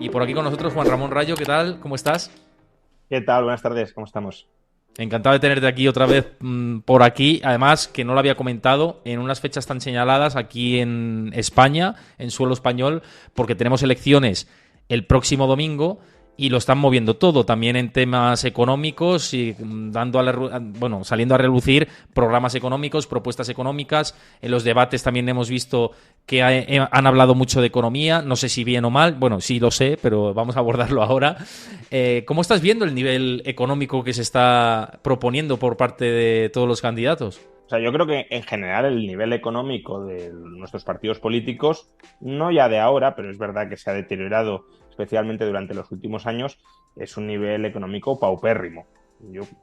Y por aquí con nosotros Juan Ramón Rayo, ¿qué tal? ¿Cómo estás? ¿Qué tal? Buenas tardes, ¿cómo estamos? Encantado de tenerte aquí otra vez por aquí. Además, que no lo había comentado, en unas fechas tan señaladas aquí en España, en suelo español, porque tenemos elecciones el próximo domingo y lo están moviendo todo, también en temas económicos y bueno, saliendo a relucir programas económicos, propuestas económicas. En los debates también hemos visto que han hablado mucho de economía, no sé si bien o mal, bueno, sí lo sé, pero vamos a abordarlo ahora. ¿Cómo estás viendo el nivel económico que se está proponiendo por parte de todos los candidatos? O sea, yo creo que en general el nivel económico de nuestros partidos políticos, no ya de ahora, pero es verdad que se ha deteriorado especialmente durante los últimos años, es un nivel económico paupérrimo.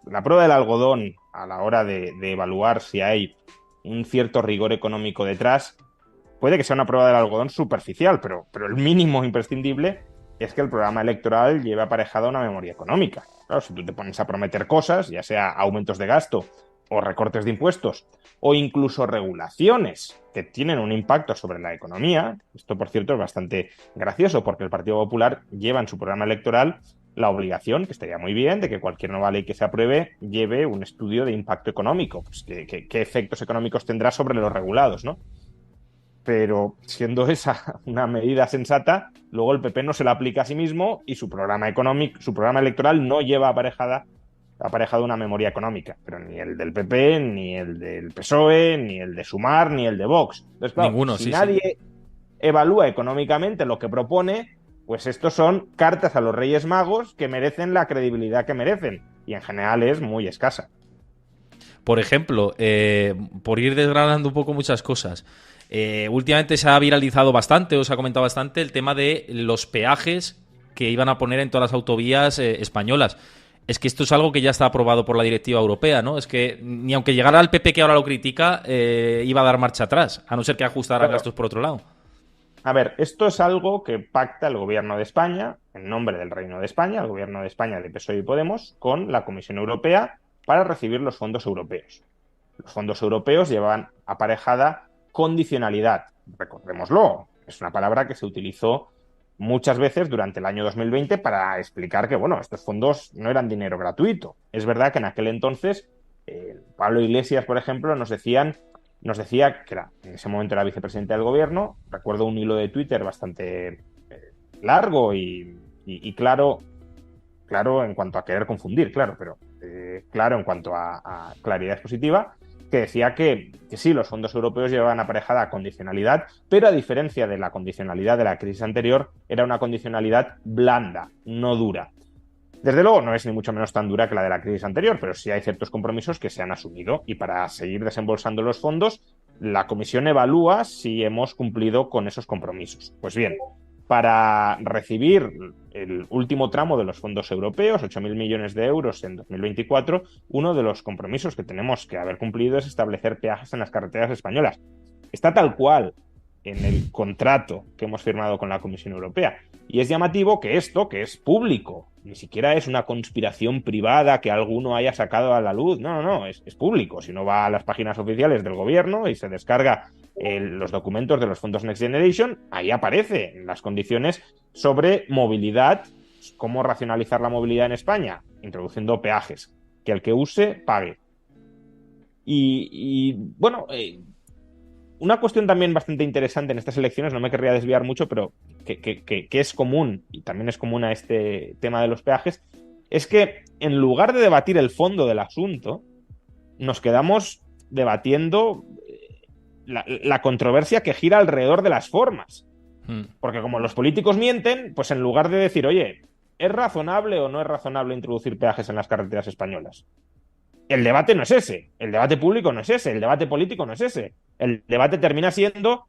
La prueba del algodón a la hora de evaluar si hay un cierto rigor económico detrás, puede que sea una prueba del algodón superficial, pero el mínimo imprescindible es que el programa electoral lleve aparejada una memoria económica. Claro, si tú te pones a prometer cosas, ya sea aumentos de gasto o recortes de impuestos, o incluso regulaciones que tienen un impacto sobre la economía, esto por cierto es bastante gracioso porque el Partido Popular lleva en su programa electoral la obligación, que estaría muy bien, de que cualquier nueva ley que se apruebe lleve un estudio de impacto económico, pues qué efectos económicos tendrá sobre los regulados, ¿no? Pero siendo esa una medida sensata, luego el PP no se la aplica a sí mismo y su programa económico, su programa electoral no lleva aparejado una memoria económica, pero ni el del PP, ni el del PSOE, ni el de Sumar, ni el de Vox. Entonces, claro, Ninguno, si sí, sí. nadie evalúa económicamente lo que propone, pues estos son cartas a los Reyes Magos que merecen la credibilidad que merecen, y en general es muy escasa. Por ejemplo, por ir desgranando un poco muchas cosas, últimamente se ha viralizado bastante, o se ha comentado bastante el tema de los peajes que iban a poner en todas las autovías españolas. Es que esto es algo que ya está aprobado por la directiva europea, ¿no? Es que ni aunque llegara al PP que ahora lo critica, iba a dar marcha atrás, a no ser que ajustaran Claro. gastos por otro lado. A ver, esto es algo que pacta el gobierno de España, en nombre del Reino de España, el gobierno de España de PSOE y Podemos, con la Comisión Europea para recibir los fondos europeos. Los fondos europeos llevan aparejada condicionalidad. Recordémoslo, es una palabra que se utilizó muchas veces durante el año 2020 para explicar que, bueno, estos fondos no eran dinero gratuito. Es verdad que en aquel entonces Pablo Iglesias, por ejemplo, nos decía que en ese momento era vicepresidente del gobierno. Recuerdo un hilo de Twitter bastante largo y claro, claro en cuanto a querer confundir, claro, pero claro en cuanto a claridad expositiva, que decía que sí, los fondos europeos llevaban aparejada condicionalidad, pero a diferencia de la condicionalidad de la crisis anterior, era una condicionalidad blanda, no dura. Desde luego no es ni mucho menos tan dura que la de la crisis anterior, pero sí hay ciertos compromisos que se han asumido y para seguir desembolsando los fondos, la comisión evalúa si hemos cumplido con esos compromisos. Pues bien, para recibir el último tramo de los fondos europeos, 8.000 millones de euros en 2024, uno de los compromisos que tenemos que haber cumplido es establecer peajes en las carreteras españolas. Está tal cual en el contrato que hemos firmado con la Comisión Europea. Y es llamativo que esto, que es público, ni siquiera es una conspiración privada que alguno haya sacado a la luz, no, es público. Si uno va a las páginas oficiales del gobierno y se descarga los documentos de los fondos Next Generation, ahí aparecen las condiciones sobre movilidad, cómo racionalizar la movilidad en España, introduciendo peajes, que el que use pague. Bueno, una cuestión también bastante interesante en estas elecciones, no me querría desviar mucho, pero que es común, y también es común a este tema de los peajes, es que en lugar de debatir el fondo del asunto, nos quedamos debatiendo la controversia que gira alrededor de las formas. Hmm. Porque como los políticos mienten, pues en lugar de decir, oye, ¿es razonable o no es razonable introducir peajes en las carreteras españolas? El debate no es ese, el debate público no es ese, el debate político no es ese. El debate termina siendo,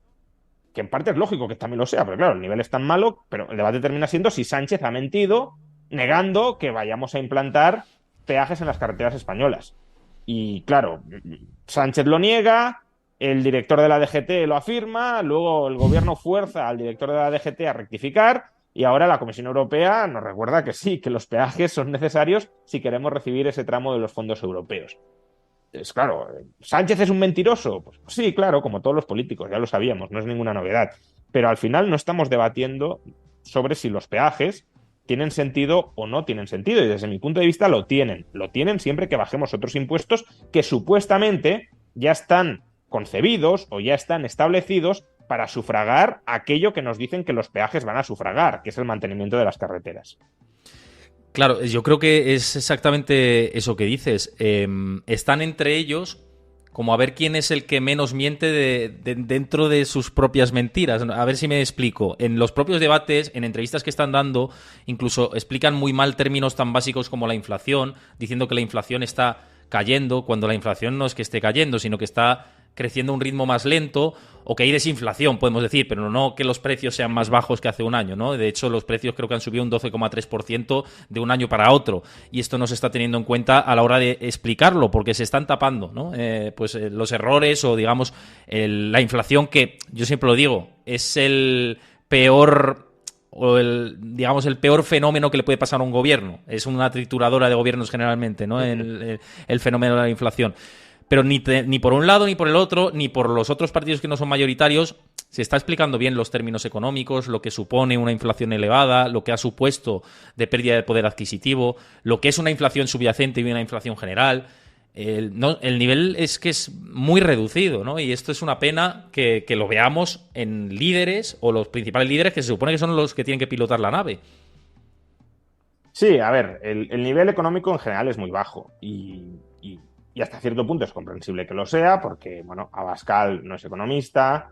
que en parte es lógico que también lo sea, pero claro, el nivel es tan malo, pero el debate termina siendo si Sánchez ha mentido negando que vayamos a implantar peajes en las carreteras españolas. Y claro, Sánchez lo niega, el director de la DGT lo afirma, luego el gobierno fuerza al director de la DGT a rectificar y ahora la Comisión Europea nos recuerda que sí, que los peajes son necesarios si queremos recibir ese tramo de los fondos europeos. Es claro, ¿Sánchez es un mentiroso? Pues sí, claro, como todos los políticos, ya lo sabíamos, no es ninguna novedad. Pero al final no estamos debatiendo sobre si los peajes tienen sentido o no tienen sentido. Y desde mi punto de vista lo tienen. Lo tienen siempre que bajemos otros impuestos que supuestamente ya están concebidos o ya están establecidos para sufragar aquello que nos dicen que los peajes van a sufragar, que es el mantenimiento de las carreteras. Claro, yo creo que es exactamente eso que dices. Están entre ellos como a ver quién es el que menos miente dentro de sus propias mentiras. A ver si me explico. En los propios debates, en entrevistas que están dando, incluso explican muy mal términos tan básicos como la inflación, diciendo que la inflación está cayendo, cuando la inflación no es que esté cayendo, sino que está creciendo a un ritmo más lento, o que hay desinflación, podemos decir, pero no que los precios sean más bajos que hace un año, ¿no? De hecho, los precios creo que han subido un 12,3% de un año para otro, y esto no se está teniendo en cuenta a la hora de explicarlo, porque se están tapando, ¿no? Los errores o, digamos, la inflación, que yo siempre lo digo, es el peor el peor fenómeno que le puede pasar a un gobierno. Es una trituradora de gobiernos generalmente, ¿no? El fenómeno de la inflación. Pero ni por un lado, ni por el otro, ni por los otros partidos que no son mayoritarios, se está explicando bien los términos económicos, lo que supone una inflación elevada, lo que ha supuesto de pérdida de poder adquisitivo, lo que es una inflación subyacente y una inflación general. El nivel es que es muy reducido, ¿no? Y esto es una pena que lo veamos en líderes o los principales líderes que se supone que son los que tienen que pilotar la nave. Sí, a ver, el nivel económico en general es muy bajo y hasta cierto punto es comprensible que lo sea, porque, bueno, Abascal no es economista,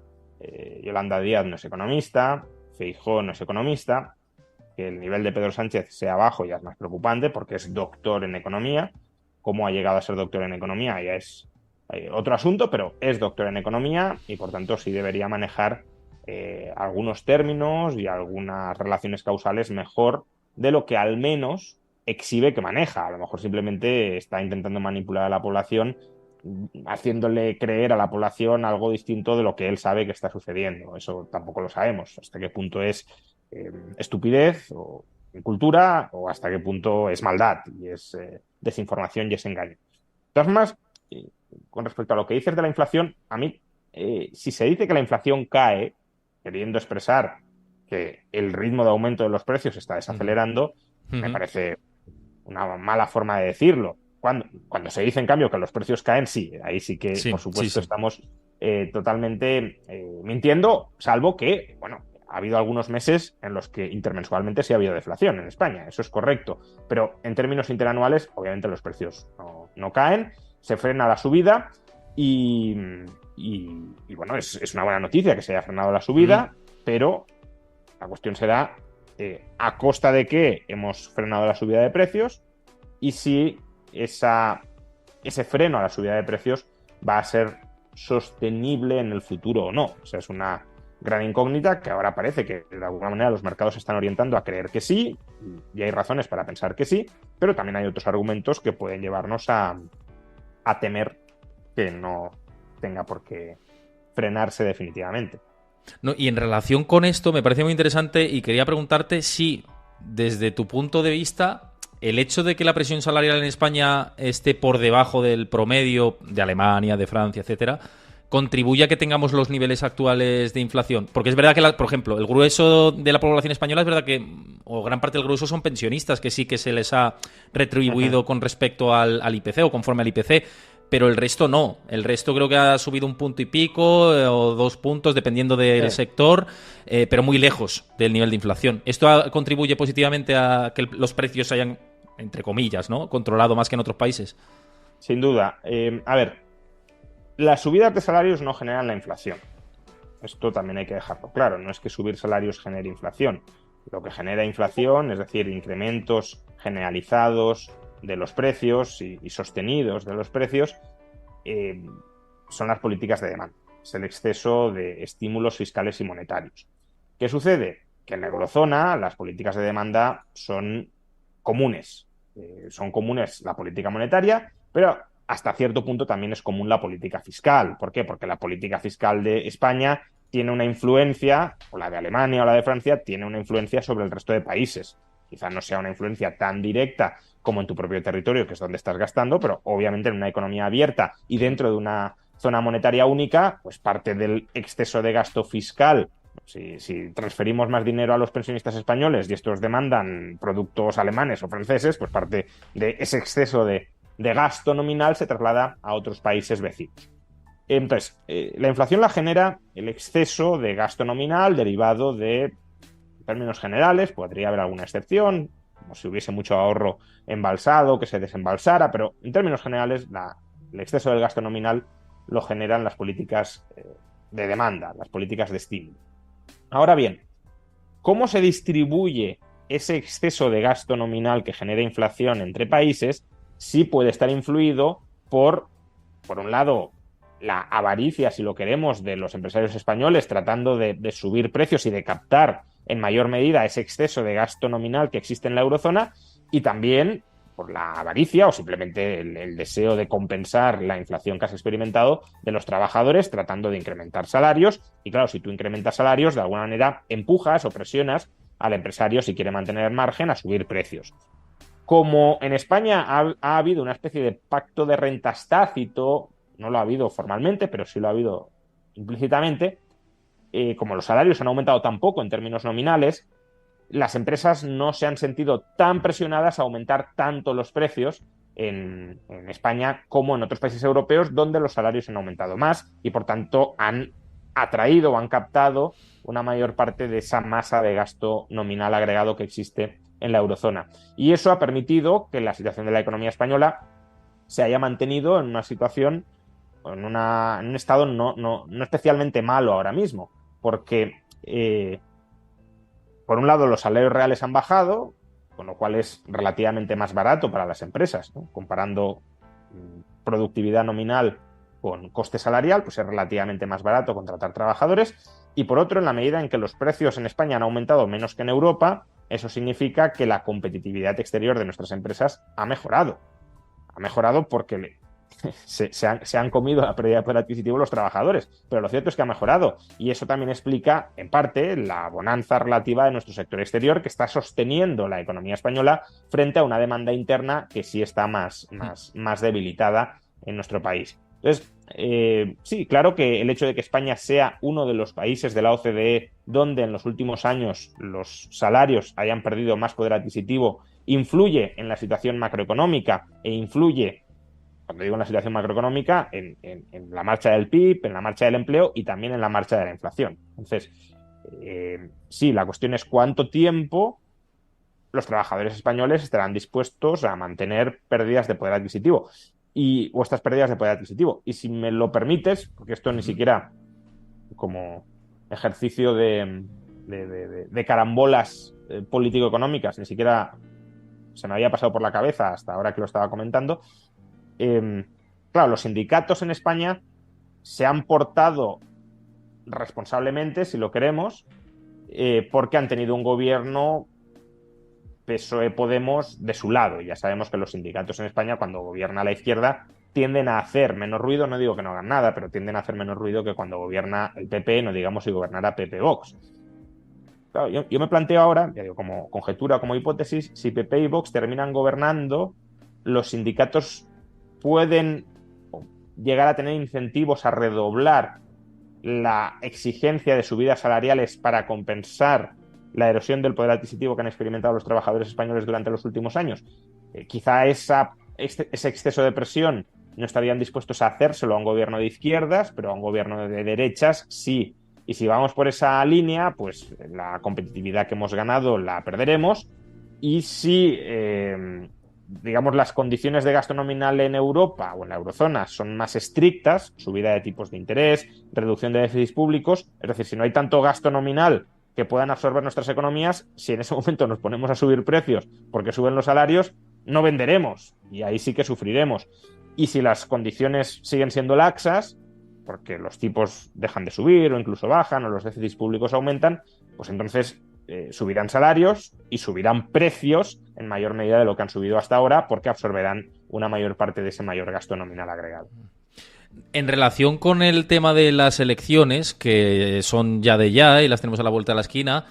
Yolanda Díaz no es economista, Feijóo no es economista. Que el nivel de Pedro Sánchez sea bajo ya es más preocupante porque es doctor en economía. Cómo ha llegado a ser doctor en economía ya es otro asunto, pero es doctor en economía y por tanto sí debería manejar algunos términos y algunas relaciones causales mejor de lo que al menos exhibe que maneja. A lo mejor simplemente está intentando manipular a la población, haciéndole creer a la población algo distinto de lo que él sabe que está sucediendo. Eso tampoco lo sabemos. Hasta qué punto es estupidez o incultura o hasta qué punto es maldad y es desinformación y es engaño. De todas formas, con respecto a lo que dices de la inflación, a mí, si se dice que la inflación cae, queriendo expresar que el ritmo de aumento de los precios está desacelerando, me parece una mala forma de decirlo. Cuando se dice, en cambio, que los precios caen, sí, ahí sí que, por supuesto, estamos totalmente mintiendo, salvo que, bueno, ha habido algunos meses en los que intermensualmente sí ha habido deflación en España, eso es correcto, pero en términos interanuales, obviamente los precios no caen, se frena la subida y bueno, es una buena noticia que se haya frenado la subida, pero la cuestión será a costa de que hemos frenado la subida de precios y si ese freno a la subida de precios va a ser sostenible en el futuro o no. O sea, es una gran incógnita que ahora parece que de alguna manera los mercados se están orientando a creer que sí, y hay razones para pensar que sí, pero también hay otros argumentos que pueden llevarnos a temer que no tenga por qué frenarse definitivamente. No, y en relación con esto me parece muy interesante y quería preguntarte si, desde tu punto de vista, el hecho de que la presión salarial en España esté por debajo del promedio de Alemania, de Francia, etcétera, contribuye a que tengamos los niveles actuales de inflación. Porque es verdad que, por ejemplo, el grueso de la población española es verdad que, o gran parte del grueso son pensionistas, que sí que se les ha retribuido con respecto al IPC o conforme al IPC, pero el resto no. El resto creo que ha subido 1 punto y pico o 2 puntos, dependiendo del sector, pero muy lejos del nivel de inflación. ¿Esto contribuye positivamente a que los precios hayan, entre comillas, ¿no?, controlado más que en otros países? Sin duda. A ver, las subidas de salarios no generan la inflación. Esto también hay que dejarlo claro. No es que subir salarios genere inflación. Lo que genera inflación, es decir, incrementos generalizados de los precios y sostenidos de los precios, son las políticas de demanda. Es el exceso de estímulos fiscales y monetarios. ¿Qué sucede? Que en la eurozona las políticas de demanda son comunes. Son comunes la política monetaria, pero hasta cierto punto también es común la política fiscal. ¿Por qué? Porque la política fiscal de España tiene una influencia, o la de Alemania o la de Francia, tiene una influencia sobre el resto de países. Quizás no sea una influencia tan directa como en tu propio territorio, que es donde estás gastando, pero obviamente en una economía abierta y dentro de una zona monetaria única, pues parte del exceso de gasto fiscal Si transferimos más dinero a los pensionistas españoles y estos demandan productos alemanes o franceses, pues parte de ese exceso de gasto nominal se traslada a otros países vecinos. Entonces, la inflación la genera el exceso de gasto nominal derivado de, en términos generales, podría haber alguna excepción, como si hubiese mucho ahorro embalsado, que se desembalsara, pero en términos generales el exceso del gasto nominal lo generan las políticas de demanda, las políticas de estímulo. Ahora bien, ¿cómo se distribuye ese exceso de gasto nominal que genera inflación entre países? Sí puede estar influido por un lado, la avaricia, si lo queremos, de los empresarios españoles tratando de subir precios y de captar en mayor medida ese exceso de gasto nominal que existe en la eurozona, y también por la avaricia o simplemente el deseo de compensar la inflación que has experimentado de los trabajadores tratando de incrementar salarios. Y claro, si tú incrementas salarios, de alguna manera empujas o presionas al empresario, si quiere mantener margen, a subir precios. Como en España ha habido una especie de pacto de rentas tácito, no lo ha habido formalmente, pero sí lo ha habido implícitamente, como los salarios han aumentado tan poco en términos nominales, las empresas no se han sentido tan presionadas a aumentar tanto los precios en España como en otros países europeos, donde los salarios han aumentado más y por tanto han atraído o han captado una mayor parte de esa masa de gasto nominal agregado que existe en la eurozona. Y eso ha permitido que la situación de la economía española se haya mantenido en una situación, en un estado no especialmente malo ahora mismo, porque por un lado los salarios reales han bajado, con lo cual es relativamente más barato para las empresas, ¿no? Comparando productividad nominal con coste salarial, pues es relativamente más barato contratar trabajadores. Y por otro, en la medida en que los precios en España han aumentado menos que en Europa, eso significa que la competitividad exterior de nuestras empresas ha mejorado. Ha mejorado porque se han comido la pérdida de poder adquisitivo los trabajadores, pero lo cierto es que ha mejorado, y eso también explica, en parte, la bonanza relativa de nuestro sector exterior, que está sosteniendo la economía española frente a una demanda interna que sí está más debilitada en nuestro país. Entonces, sí, claro que el hecho de que España sea uno de los países de la OCDE donde en los últimos años los salarios hayan perdido más poder adquisitivo influye en la situación macroeconómica e influye, cuando digo en la situación macroeconómica, en la marcha del PIB, en la marcha del empleo y también en la marcha de la inflación. Entonces, sí, la cuestión es cuánto tiempo los trabajadores españoles estarán dispuestos a mantener pérdidas de poder adquisitivo o estas pérdidas de poder adquisitivo. Y si me lo permites, porque esto ni siquiera como ejercicio de carambolas político-económicas, ni siquiera se me había pasado por la cabeza hasta ahora que lo estaba comentando. Claro, los sindicatos en España se han portado responsablemente, si lo queremos, porque han tenido un gobierno PSOE-Podemos de su lado. Ya sabemos que los sindicatos en España, cuando gobierna la izquierda, tienden a hacer menos ruido, no digo que no hagan nada, pero tienden a hacer menos ruido que cuando gobierna el PP, no digamos si gobernara PP-Vox. Claro, yo me planteo ahora, ya digo, como conjetura, como hipótesis, si PP y Vox terminan gobernando, los sindicatos pueden llegar a tener incentivos a redoblar la exigencia de subidas salariales para compensar la erosión del poder adquisitivo que han experimentado los trabajadores españoles durante los últimos años. Quizá ese exceso de presión no estarían dispuestos a hacérselo a un gobierno de izquierdas, pero a un gobierno de derechas sí. Y si vamos por esa línea, pues la competitividad que hemos ganado la perderemos. Y si digamos, las condiciones de gasto nominal en Europa o en la eurozona son más estrictas, subida de tipos de interés, reducción de déficits públicos, es decir, si no hay tanto gasto nominal que puedan absorber nuestras economías, si en ese momento nos ponemos a subir precios porque suben los salarios, no venderemos y ahí sí que sufriremos. Y si las condiciones siguen siendo laxas, porque los tipos dejan de subir o incluso bajan o los déficits públicos aumentan, pues entonces subirán salarios y subirán precios en mayor medida de lo que han subido hasta ahora, porque absorberán una mayor parte de ese mayor gasto nominal agregado. En relación con el tema de las elecciones, que son ya de ya y las tenemos a la vuelta de la esquina,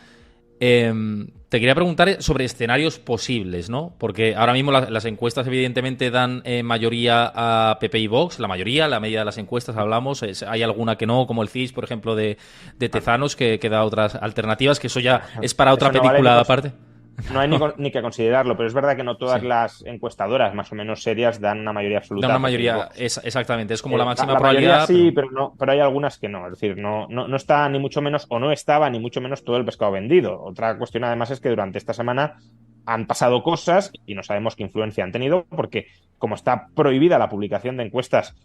Te quería preguntar sobre escenarios posibles, ¿no? Porque ahora mismo las encuestas evidentemente dan mayoría a PP y Vox, la mayoría, la media de las encuestas hablamos, hay alguna que no, como el CIS, por ejemplo, de Tezanos, que da otras alternativas, que eso ya es para otra Eso no vale película aparte. no hay ni que considerarlo, pero es verdad que no todas Sí. las encuestadoras más o menos serias dan una mayoría absoluta. Da una a PP y mayoría, Vox. exactamente, es como la máxima La mayoría probabilidad, sí, pero... pero hay algunas que no. Es decir, no está ni mucho menos, o no estaba ni mucho menos todo el pescado vendido. Otra cuestión además es que durante esta semana han pasado cosas y no sabemos qué influencia han tenido, porque como está prohibida la publicación de encuestas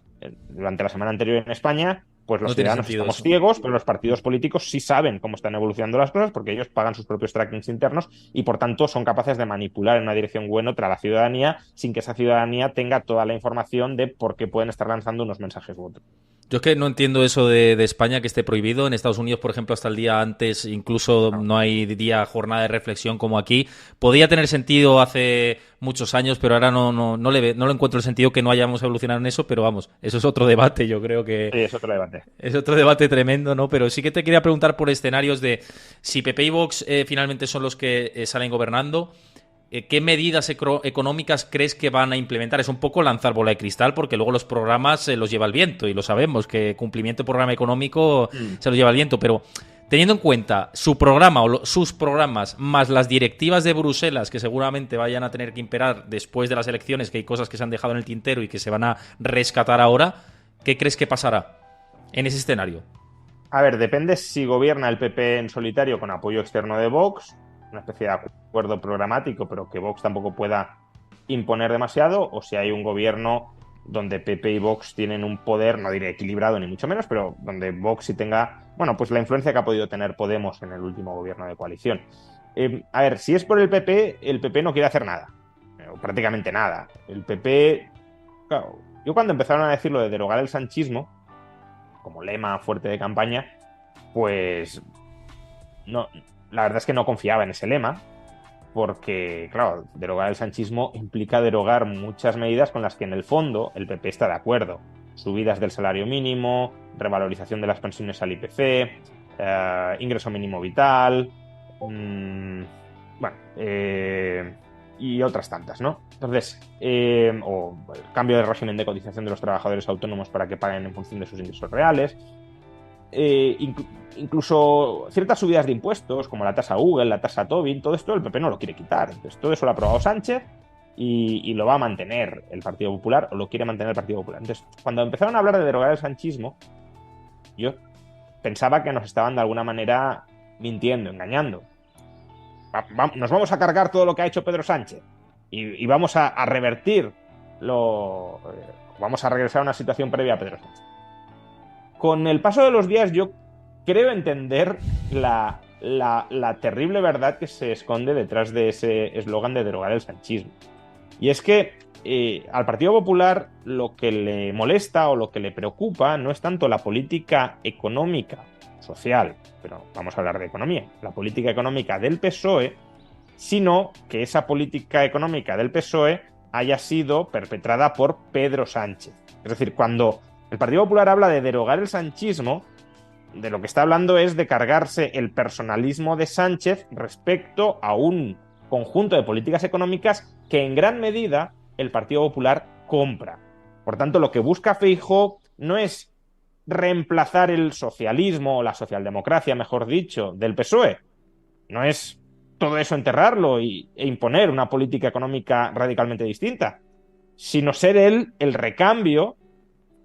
durante la semana anterior en España, pues los No tiene ciudadanos sentido estamos eso. ciegos, pero los partidos políticos sí saben cómo están evolucionando las cosas porque ellos pagan sus propios trackings internos y por tanto son capaces de manipular en una dirección u en otra a la ciudadanía sin que esa ciudadanía tenga toda la información de por qué pueden estar lanzando unos mensajes u otros. Yo es que no entiendo eso de España que esté prohibido. En Estados Unidos, por ejemplo, hasta el día antes incluso No. no hay día jornada de reflexión como aquí. Podía tener sentido hace muchos años, pero ahora no lo encuentro el sentido que no hayamos evolucionado en eso, pero vamos, eso es otro debate, yo creo que Sí, es otro debate. es otro debate tremendo, ¿no? Pero sí que te quería preguntar por escenarios de si PP y Vox finalmente son los que salen gobernando. ¿Qué medidas económicas crees que van a implementar? Es un poco lanzar bola de cristal porque luego los programas los lleva el viento y lo sabemos, que cumplimiento de programa económico se lo lleva el viento, pero teniendo en cuenta su programa o sus programas más las directivas de Bruselas que seguramente vayan a tener que imperar después de las elecciones, que hay cosas que se han dejado en el tintero y que se van a rescatar ahora, ¿qué crees que pasará en ese escenario? A ver, depende si gobierna el PP en solitario con apoyo externo de Vox, una especie de acuerdo programático, pero que Vox tampoco pueda imponer demasiado, o si hay un gobierno donde PP y Vox tienen un poder, no diré equilibrado ni mucho menos, pero donde Vox sí tenga, bueno, pues la influencia que ha podido tener Podemos en el último gobierno de coalición. A ver, si es por el PP no quiere hacer nada, o prácticamente nada. El PP, claro, yo cuando empezaron a decir lo de derogar el sanchismo, como lema fuerte de campaña, pues no, la verdad es que no confiaba en ese lema, porque, claro, derogar el sanchismo implica derogar muchas medidas con las que en el fondo el PP está de acuerdo. Subidas del salario mínimo, revalorización de las pensiones al IPC, ingreso mínimo vital, bueno, y otras tantas, ¿no? Entonces, o el cambio de régimen de cotización de los trabajadores autónomos para que paguen en función de sus ingresos reales. Incluso ciertas subidas de impuestos, como la tasa Google, la tasa Tobin, todo esto el PP no lo quiere quitar. Entonces, todo eso lo ha aprobado Sánchez y lo va a mantener el Partido Popular, o lo quiere mantener el Partido Popular. Entonces, cuando empezaron a hablar de derogar el sanchismo, yo pensaba que nos estaban de alguna manera mintiendo, engañando. Nos vamos a cargar todo lo que ha hecho Pedro Sánchez y vamos a revertir vamos a regresar a una situación previa a Pedro Sánchez. Con el paso de los días yo creo entender la terrible verdad que se esconde detrás de ese eslogan de derogar el sanchismo. Y es que al Partido Popular lo que le molesta o lo que le preocupa no es tanto la política económica, social, pero vamos a hablar de economía, la política económica del PSOE, sino que esa política económica del PSOE haya sido perpetrada por Pedro Sánchez. Es decir, cuando el Partido Popular habla de derogar el sanchismo, de lo que está hablando es de cargarse el personalismo de Sánchez respecto a un conjunto de políticas económicas que en gran medida el Partido Popular compra. Por tanto, lo que busca Feijóo no es reemplazar el socialismo o la socialdemocracia, mejor dicho, del PSOE. No es todo eso enterrarlo e imponer una política económica radicalmente distinta, sino ser él el recambio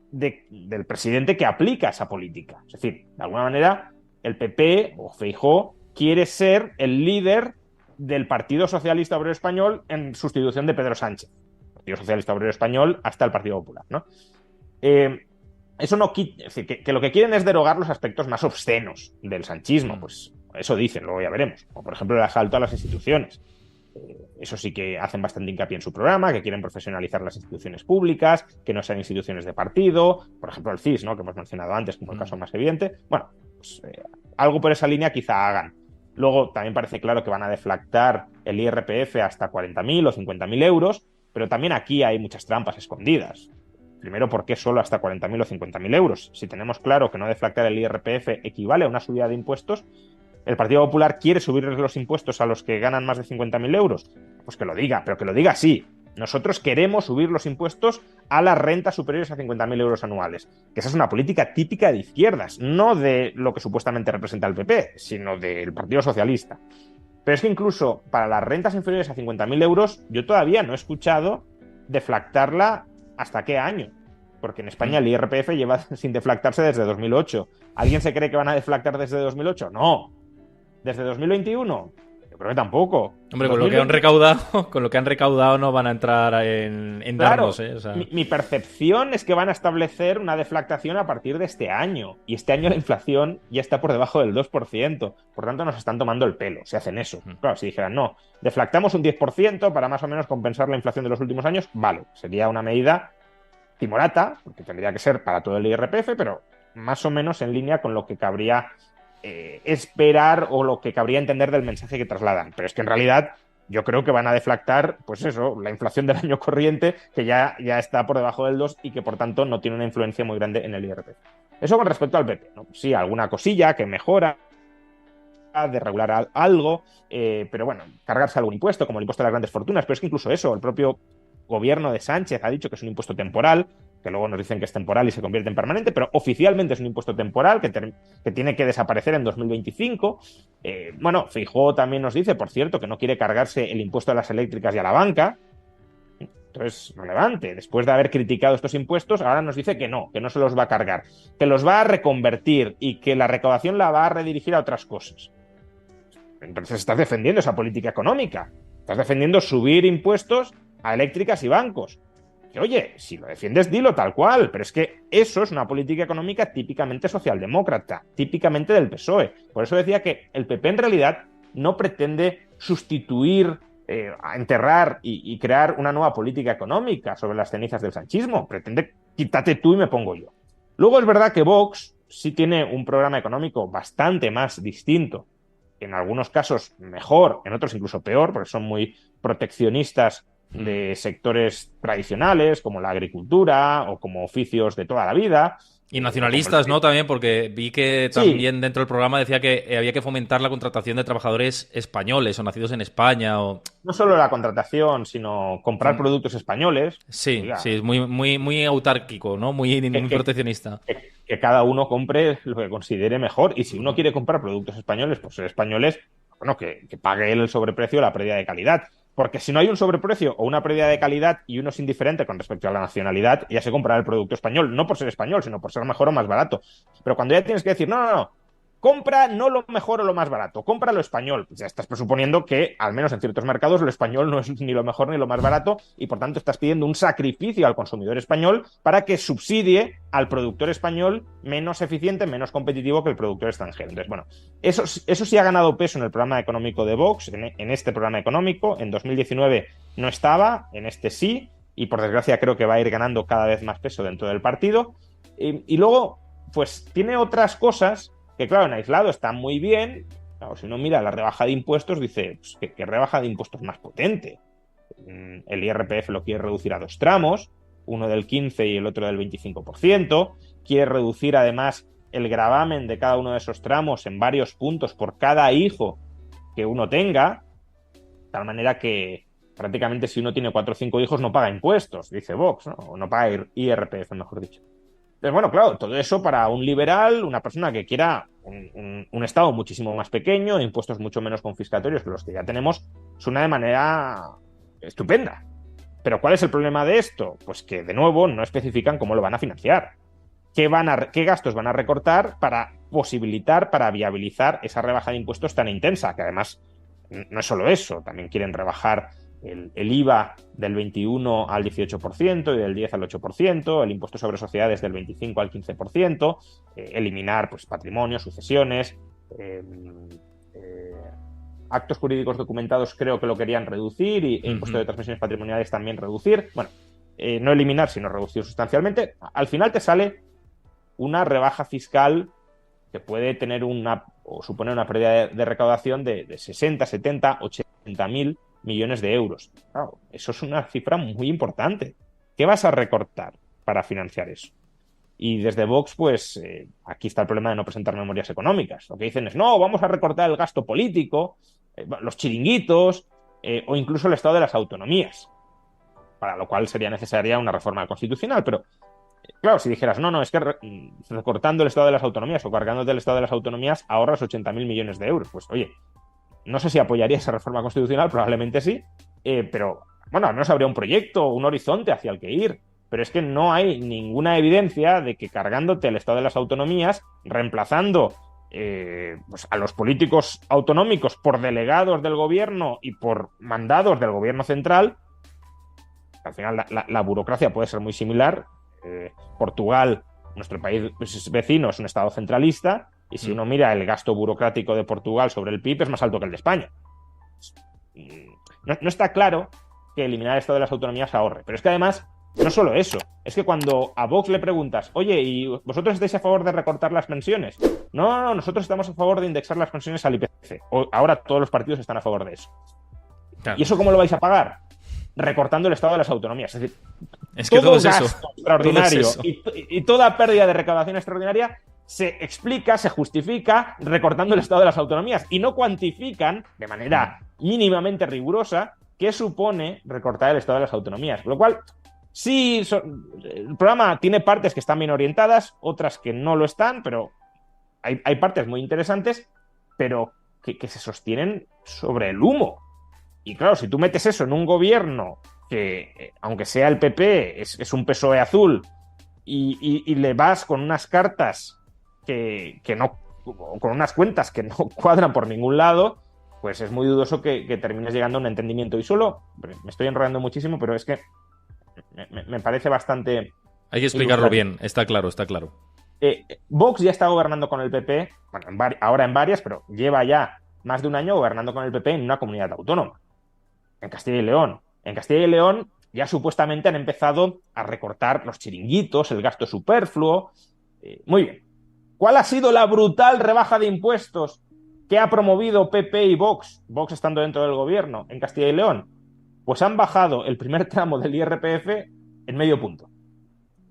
del presidente que aplica esa política. Es decir, de alguna manera, el PP o Feijóo quiere ser el líder del Partido Socialista Obrero Español en sustitución de Pedro Sánchez. Partido Socialista Obrero Español hasta el Partido Popular, ¿no? Eso no quita, es decir, que lo que quieren es derogar los aspectos más obscenos del sanchismo, pues eso dicen, luego ya veremos. O por ejemplo el asalto a las instituciones. Eso sí que hacen bastante hincapié en su programa, que quieren profesionalizar las instituciones públicas, que no sean instituciones de partido, por ejemplo el CIS, ¿no? Que hemos mencionado antes como el caso más evidente. Bueno, pues algo por esa línea quizá hagan. Luego también parece claro que van a deflactar el IRPF hasta 40.000 o 50.000 euros, pero también aquí hay muchas trampas escondidas. Primero, ¿por qué solo hasta 40.000 o 50.000 euros? Si tenemos claro que no deflactar el IRPF equivale a una subida de impuestos, el Partido Popular quiere subirles los impuestos a los que ganan más de 50.000 euros, pues que lo diga, pero que lo diga así. Nosotros queremos subir los impuestos a las rentas superiores a 50.000 euros anuales. Que esa es una política típica de izquierdas, no de lo que supuestamente representa el PP, sino del Partido Socialista. Pero es que incluso para las rentas inferiores a 50.000 euros, yo todavía no he escuchado deflactarla hasta qué año. Porque en España el IRPF lleva sin deflactarse desde 2008. ¿Alguien se cree que van a deflactar desde 2008? No. ¿Desde 2021? Yo creo que tampoco. Hombre, 2020... con lo que han recaudado no van a entrar en claro, darnos, ¿eh? O sea... mi percepción es que van a establecer una deflactación a partir de este año. Y este año la inflación ya está por debajo del 2%. Por tanto, nos están tomando el pelo si hacen eso. Claro, si dijeran, no, deflactamos un 10% para más o menos compensar la inflación de los últimos años, vale, sería una medida timorata, porque tendría que ser para todo el IRPF, pero más o menos en línea con lo que cabría esperar o lo que cabría entender del mensaje que trasladan. Pero es que en realidad yo creo que van a deflactar, pues eso, la inflación del año corriente, que ya está por debajo del 2 y que por tanto no tiene una influencia muy grande en el IRPF. Eso con respecto al PP, ¿no? Sí, alguna cosilla que mejora, de regular algo, pero bueno, cargarse algún impuesto, como el impuesto a las grandes fortunas, pero es que incluso eso, el propio gobierno de Sánchez ha dicho que es un impuesto temporal, que luego nos dicen que es temporal y se convierte en permanente, pero oficialmente es un impuesto temporal que tiene que desaparecer en 2025. Bueno, Feijóo también nos dice, por cierto, que no quiere cargarse el impuesto a las eléctricas y a la banca. Entonces, relevante. Después de haber criticado estos impuestos, ahora nos dice que no se los va a cargar, que los va a reconvertir y que la recaudación la va a redirigir a otras cosas. Entonces estás defendiendo esa política económica. Estás defendiendo subir impuestos a eléctricas y bancos. Que, oye, si lo defiendes, dilo tal cual, pero es que eso es una política económica típicamente socialdemócrata, típicamente del PSOE. Por eso decía que el PP en realidad no pretende sustituir, enterrar y crear una nueva política económica sobre las cenizas del sanchismo. Pretende quítate tú y me pongo yo. Luego es verdad que Vox sí tiene un programa económico bastante más distinto, en algunos casos mejor, en otros incluso peor, porque son muy proteccionistas de sectores tradicionales, como la agricultura o como oficios de toda la vida. Y nacionalistas, ¿no? También, porque vi que también sí, dentro del programa decía que había que fomentar la contratación de trabajadores españoles o nacidos en España. O... No solo la contratación, sino comprar productos españoles. Sí, oiga, sí, es muy autárquico, ¿no? Muy proteccionista. Que cada uno compre lo que considere mejor. Y si uno quiere comprar productos españoles, pues ser españoles, bueno, que pague él el sobreprecio o la pérdida de calidad. Porque si no hay un sobreprecio o una pérdida de calidad y uno es indiferente con respecto a la nacionalidad, ya se comprará el producto español, no por ser español, sino por ser mejor o más barato. Pero cuando ya tienes que decir, no, compra no lo mejor o lo más barato, compra lo español, pues ya estás presuponiendo que, al menos en ciertos mercados, lo español no es ni lo mejor ni lo más barato y por tanto estás pidiendo un sacrificio al consumidor español para que subsidie al productor español menos eficiente, menos competitivo que el productor extranjero. Entonces, bueno, eso sí ha ganado peso en el programa económico de Vox, en este programa económico. En 2019 no estaba, en este sí, y por desgracia creo que va a ir ganando cada vez más peso dentro del partido. Y luego, pues tiene otras cosas que, claro, en aislado está muy bien. Claro, si uno mira la rebaja de impuestos, dice, pues, ¿qué rebaja de impuestos más potente? El IRPF lo quiere reducir a 2 tramos, uno del 15 y el otro del 25%. Quiere reducir, además, el gravamen de cada uno de esos tramos en varios puntos por cada hijo que uno tenga, de tal manera que prácticamente si uno tiene 4 o 5 hijos no paga impuestos, dice Vox, ¿no? O no paga IRPF, mejor dicho. Entonces, bueno, claro, todo eso para un liberal, una persona que quiera un Estado muchísimo más pequeño, impuestos mucho menos confiscatorios que los que ya tenemos, suena de manera estupenda. Pero ¿cuál es el problema de esto? Pues que, de nuevo, no especifican cómo lo van a financiar. ¿Qué gastos van a recortar para posibilitar, para viabilizar esa rebaja de impuestos tan intensa? Que además no es solo eso, también quieren rebajar el IVA del 21 al 18% y del 10 al 8%, el impuesto sobre sociedades del 25 al 15%, eliminar pues, patrimonio, sucesiones, actos jurídicos documentados creo que lo querían reducir e impuesto de transmisiones patrimoniales también reducir. Bueno, no eliminar, sino reducir sustancialmente. Al final te sale una rebaja fiscal que puede tener o suponer una pérdida de recaudación de 60, 70, 80 mil millones de euros. Claro, eso es una cifra muy importante. ¿Qué vas a recortar para financiar eso? Y desde Vox, pues aquí está el problema de no presentar memorias económicas. Lo que dicen es, no, vamos a recortar el gasto político, los chiringuitos, o incluso el estado de las autonomías, para lo cual sería necesaria una reforma constitucional. Pero, claro, si dijeras, no, es que recortando el estado de las autonomías o cargándote el estado de las autonomías ahorras 80.000 millones de euros. Pues, oye, no sé si apoyaría esa reforma constitucional, probablemente sí, pero, bueno, al menos habría un proyecto, un horizonte hacia el que ir. Pero es que no hay ninguna evidencia de que cargándote el estado de las autonomías, reemplazando pues a los políticos autonómicos por delegados del gobierno y por mandados del gobierno central, al final la burocracia puede ser muy similar. Portugal, nuestro país vecino, es un estado centralista, y si uno mira el gasto burocrático de Portugal sobre el PIB es más alto que el de España. No está claro que eliminar el estado de las autonomías ahorre, pero es que además no solo eso, es que cuando a Vox le preguntas, oye, ¿y vosotros estáis a favor de recortar las pensiones? No, nosotros estamos a favor de indexar las pensiones al IPC. Ahora todos los partidos están a favor de eso. Claro. ¿Y eso cómo lo vais a pagar? Recortando el estado de las autonomías. Es decir, es que todo es gasto eso. extraordinario Todo es eso. Y toda pérdida de recaudación extraordinaria se explica, se justifica recortando el estado de las autonomías, y no cuantifican de manera mínimamente rigurosa qué supone recortar el estado de las autonomías. Con lo cual, sí, el programa tiene partes que están bien orientadas, otras que no lo están, pero hay partes muy interesantes, pero que se sostienen sobre el humo. Y claro, si tú metes eso en un gobierno que, aunque sea el PP, es un PSOE azul, y le vas con unas cartas que no, con unas cuentas que no cuadran por ningún lado, pues es muy dudoso que termines llegando a un entendimiento. Y solo, me estoy enrollando muchísimo, pero es que me parece bastante... Hay que explicarlo bien, está claro, está claro. Vox ya está gobernando con el PP, bueno, ahora en varias, pero lleva ya más de un año gobernando con el PP en una comunidad autónoma, en Castilla y León. En Castilla y León ya supuestamente han empezado a recortar los chiringuitos, el gasto superfluo. Muy bien. ¿Cuál ha sido la brutal rebaja de impuestos que ha promovido PP y Vox estando dentro del gobierno en Castilla y León? Pues han bajado el primer tramo del IRPF en medio punto.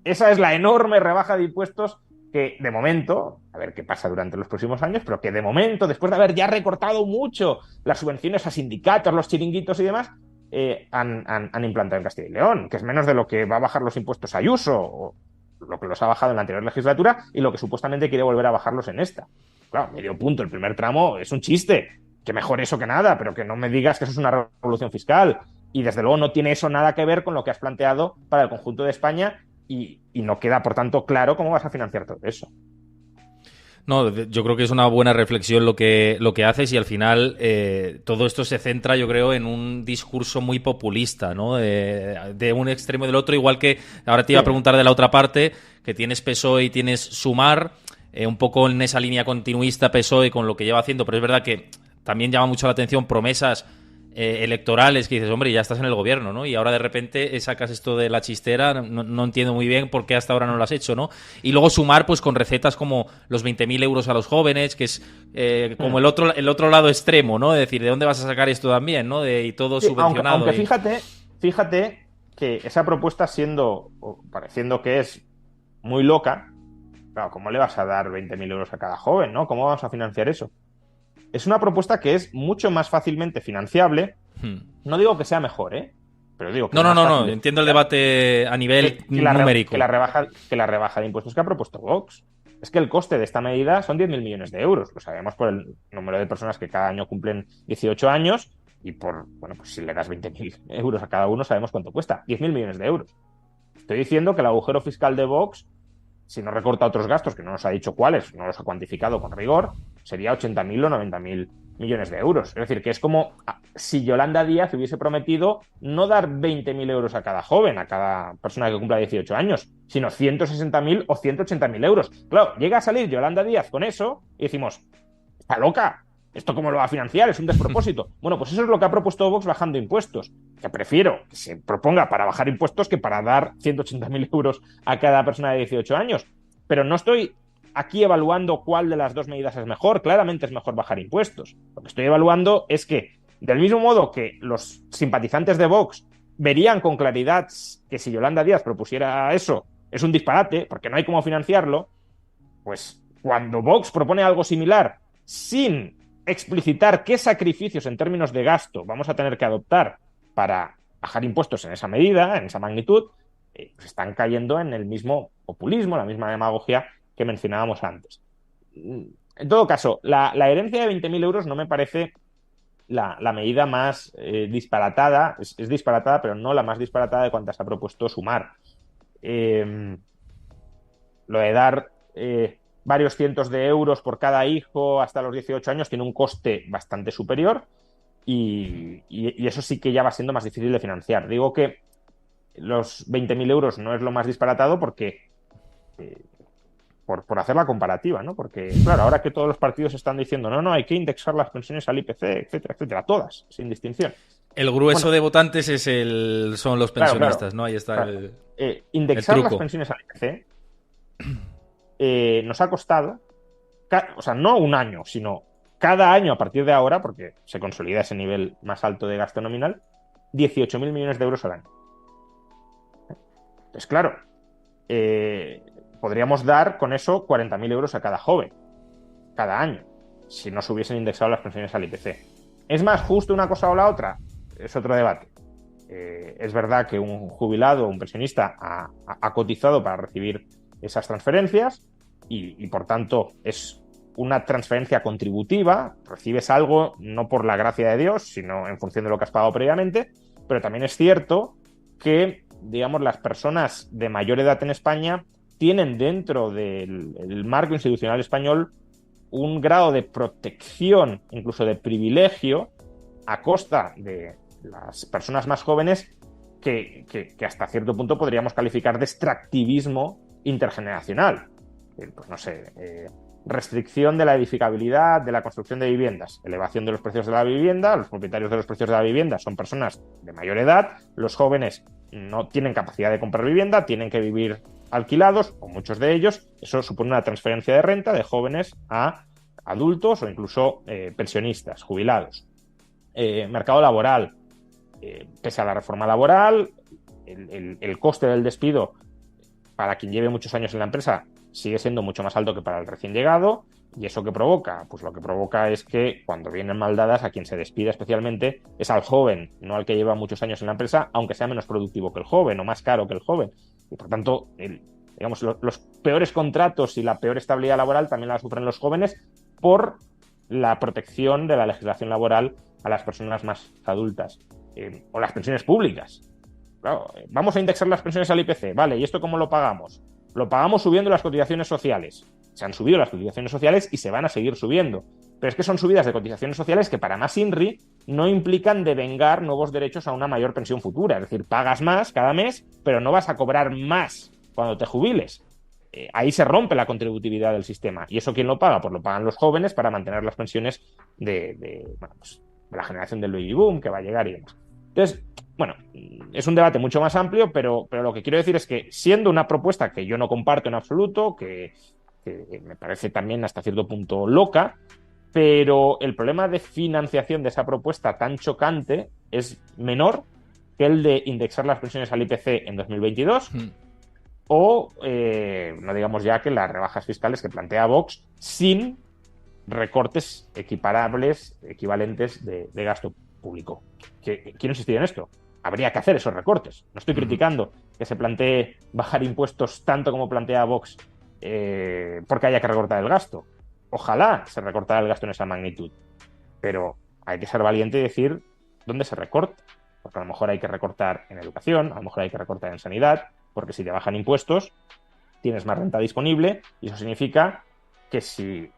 Esa es la enorme rebaja de impuestos que, de momento, a ver qué pasa durante los próximos años, pero que de momento, después de haber ya recortado mucho las subvenciones a sindicatos, los chiringuitos y demás, han implantado en Castilla y León, que es menos de lo que va a bajar los impuestos a Ayuso, o lo que los ha bajado en la anterior legislatura, y lo que supuestamente quiere volver a bajarlos en esta. Claro, medio punto, el primer tramo es un chiste. Que mejor eso que nada, pero que no me digas que eso es una revolución fiscal. Y desde luego no tiene eso nada que ver con lo que has planteado para el conjunto de España, y no queda, por tanto, claro cómo vas a financiar todo eso. No, yo creo que es una buena reflexión lo que haces, y al final todo esto se centra, yo creo, en un discurso muy populista, ¿no? De un extremo y del otro, igual que ahora te iba a preguntar de la otra parte, que tienes PSOE y tienes Sumar, un poco en esa línea continuista PSOE con lo que lleva haciendo, pero es verdad que también llama mucho la atención promesas electorales que dices, hombre, ya estás en el gobierno, ¿no? Y ahora de repente sacas esto de la chistera, no entiendo muy bien por qué hasta ahora no lo has hecho, ¿no? Y luego Sumar, pues con recetas como los 20.000 euros a los jóvenes, que es como el otro lado extremo, ¿no? Es decir, ¿de dónde vas a sacar esto también, ¿no? Y todo subvencionado. Aunque fíjate que esa propuesta, pareciendo que es muy loca, claro, ¿cómo le vas a dar 20.000 euros a cada joven, ¿no? ¿Cómo vamos a financiar eso? Es una propuesta que es mucho más fácilmente financiable. No digo que sea mejor, pero digo que No. Entiendo el debate a nivel numérico. Que la rebaja de impuestos que ha propuesto Vox. Es que el coste de esta medida son 10.000 millones de euros. Lo sabemos por el número de personas que cada año cumplen 18 años, y pues si le das 20.000 euros a cada uno, sabemos cuánto cuesta. 10.000 millones de euros. Estoy diciendo que el agujero fiscal de Vox, si no recorta otros gastos, que no nos ha dicho cuáles, no los ha cuantificado con rigor, sería 80.000 o 90.000 millones de euros. Es decir, que es como si Yolanda Díaz hubiese prometido no dar 20.000 euros a cada joven, a cada persona que cumpla 18 años, sino 160.000 o 180.000 euros. Claro, llega a salir Yolanda Díaz con eso y decimos, está loca, ¿esto cómo lo va a financiar? Es un despropósito. Bueno, pues eso es lo que ha propuesto Vox bajando impuestos. Que prefiero que se proponga para bajar impuestos que para dar 180.000 euros a cada persona de 18 años. Pero no estoy aquí evaluando cuál de las dos medidas es mejor. Claramente es mejor bajar impuestos. Lo que estoy evaluando es que, del mismo modo que los simpatizantes de Vox verían con claridad que si Yolanda Díaz propusiera eso es un disparate, porque no hay cómo financiarlo, pues cuando Vox propone algo similar sin explicitar qué sacrificios en términos de gasto vamos a tener que adoptar para bajar impuestos en esa medida, en esa magnitud, pues están cayendo en el mismo populismo, la misma demagogia que mencionábamos antes. En todo caso, la herencia de 20.000 euros no me parece la medida más disparatada, es disparatada, pero no la más disparatada de cuantas ha propuesto Sumar. Lo de dar varios cientos de euros por cada hijo hasta los 18 años tiene un coste bastante superior y eso sí que ya va siendo más difícil de financiar. Digo que los 20.000 euros no es lo más disparatado porque por hacer la comparativa, ¿no? Porque, claro, ahora que todos los partidos están diciendo no, hay que indexar las pensiones al IPC, etcétera, etcétera, todas, sin distinción. El grueso de votantes son los pensionistas, claro, ¿no? Ahí está indexar el las truco. pensiones al IPC nos ha costado, o sea, no un año, sino cada año a partir de ahora, porque se consolida ese nivel más alto de gasto nominal, 18.000 millones de euros al año. Entonces, claro, podríamos dar con eso 40.000 euros a cada joven, cada año, si no se hubiesen indexado las pensiones al IPC. ¿Es más justo una cosa o la otra? Es otro debate. Es verdad que un jubilado, un pensionista, ha cotizado para recibir esas transferencias y por tanto es una transferencia contributiva, recibes algo no por la gracia de Dios, sino en función de lo que has pagado previamente, pero también es cierto que, digamos, las personas de mayor edad en España tienen dentro del marco institucional español un grado de protección, incluso de privilegio, a costa de las personas más jóvenes que hasta cierto punto podríamos calificar de extractivismo intergeneracional. Pues no sé, restricción de la edificabilidad, de la construcción de viviendas, elevación de los precios de la vivienda, los propietarios de los precios de la vivienda son personas de mayor edad, los jóvenes no tienen capacidad de comprar vivienda, tienen que vivir alquilados, o muchos de ellos, eso supone una transferencia de renta de jóvenes a adultos o incluso pensionistas, jubilados. Mercado laboral, pese a la reforma laboral, el coste del despido para quien lleve muchos años en la empresa sigue siendo mucho más alto que para el recién llegado. ¿Y eso qué provoca? Pues lo que provoca es que cuando vienen mal dadas, a quien se despide especialmente es al joven, no al que lleva muchos años en la empresa, aunque sea menos productivo que el joven o más caro que el joven. Y por tanto, digamos, los peores contratos y la peor estabilidad laboral también la sufren los jóvenes por la protección de la legislación laboral a las personas más adultas. O las pensiones públicas. Claro, vamos a indexar las pensiones al IPC, vale, ¿y esto cómo lo pagamos? Lo pagamos subiendo las cotizaciones sociales. Se han subido las cotizaciones sociales y se van a seguir subiendo. Pero es que son subidas de cotizaciones sociales que para más INRI no implican devengar nuevos derechos a una mayor pensión futura. Es decir, pagas más cada mes, pero no vas a cobrar más cuando te jubiles. Ahí se rompe la contributividad del sistema. ¿Y eso quién lo paga? Pues lo pagan los jóvenes para mantener las pensiones de la generación del baby boom que va a llegar y demás. Entonces, bueno, es un debate mucho más amplio, pero lo que quiero decir es que siendo una propuesta que yo no comparto en absoluto, que me parece también hasta cierto punto loca, pero el problema de financiación de esa propuesta tan chocante es menor que el de indexar las pensiones al IPC en 2022 o, no digamos ya que las rebajas fiscales que plantea Vox sin recortes equivalentes de gasto público. Quiero insistir en esto. Habría que hacer esos recortes. No estoy criticando que se plantee bajar impuestos tanto como plantea Vox porque haya que recortar el gasto. Ojalá se recortara el gasto en esa magnitud. Pero hay que ser valiente y decir dónde se recorta. Porque a lo mejor hay que recortar en educación, a lo mejor hay que recortar en sanidad, porque si te bajan impuestos, tienes más renta disponible y eso significa que si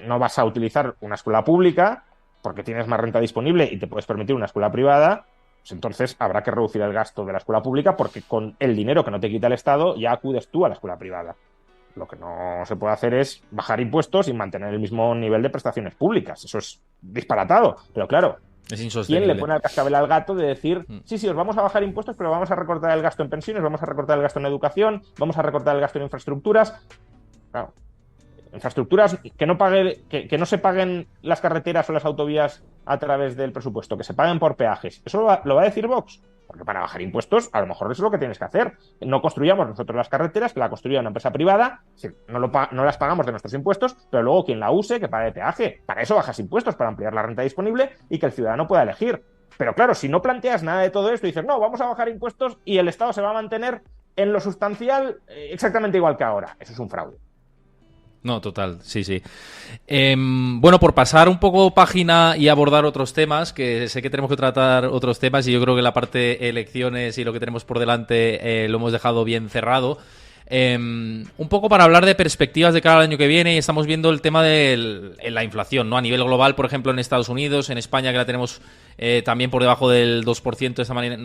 no vas a utilizar una escuela pública porque tienes más renta disponible y te puedes permitir una escuela privada, pues entonces habrá que reducir el gasto de la escuela pública porque con el dinero que no te quita el Estado ya acudes tú a la escuela privada. Lo que no se puede hacer es bajar impuestos y mantener el mismo nivel de prestaciones públicas. Eso es disparatado. Pero claro, es insostenible. ¿Quién le pone el cascabel al gato de decir, sí, os vamos a bajar impuestos, pero vamos a recortar el gasto en pensiones, vamos a recortar el gasto en educación, vamos a recortar el gasto en infraestructuras? Claro. Infraestructuras que no se paguen las carreteras o las autovías a través del presupuesto, que se paguen por peajes. ¿Eso lo va a decir Vox? Porque para bajar impuestos, a lo mejor eso es lo que tienes que hacer. No construyamos nosotros las carreteras, que la construya una empresa privada, no las pagamos de nuestros impuestos, pero luego quien la use, que pague peaje. Para eso bajas impuestos, para ampliar la renta disponible y que el ciudadano pueda elegir. Pero claro, si no planteas nada de todo esto y dices, no, vamos a bajar impuestos y el Estado se va a mantener en lo sustancial exactamente igual que ahora. Eso es un fraude. No, total, sí, sí. Bueno, por pasar un poco página y abordar otros temas, que sé que tenemos que tratar otros temas y yo creo que la parte elecciones y lo que tenemos por delante lo hemos dejado bien cerrado. Un poco para hablar de perspectivas de cara al año que viene, y estamos viendo el tema de la inflación, ¿no? A nivel global, por ejemplo, en Estados Unidos, en España, que la tenemos también por debajo del 2% de esta manera,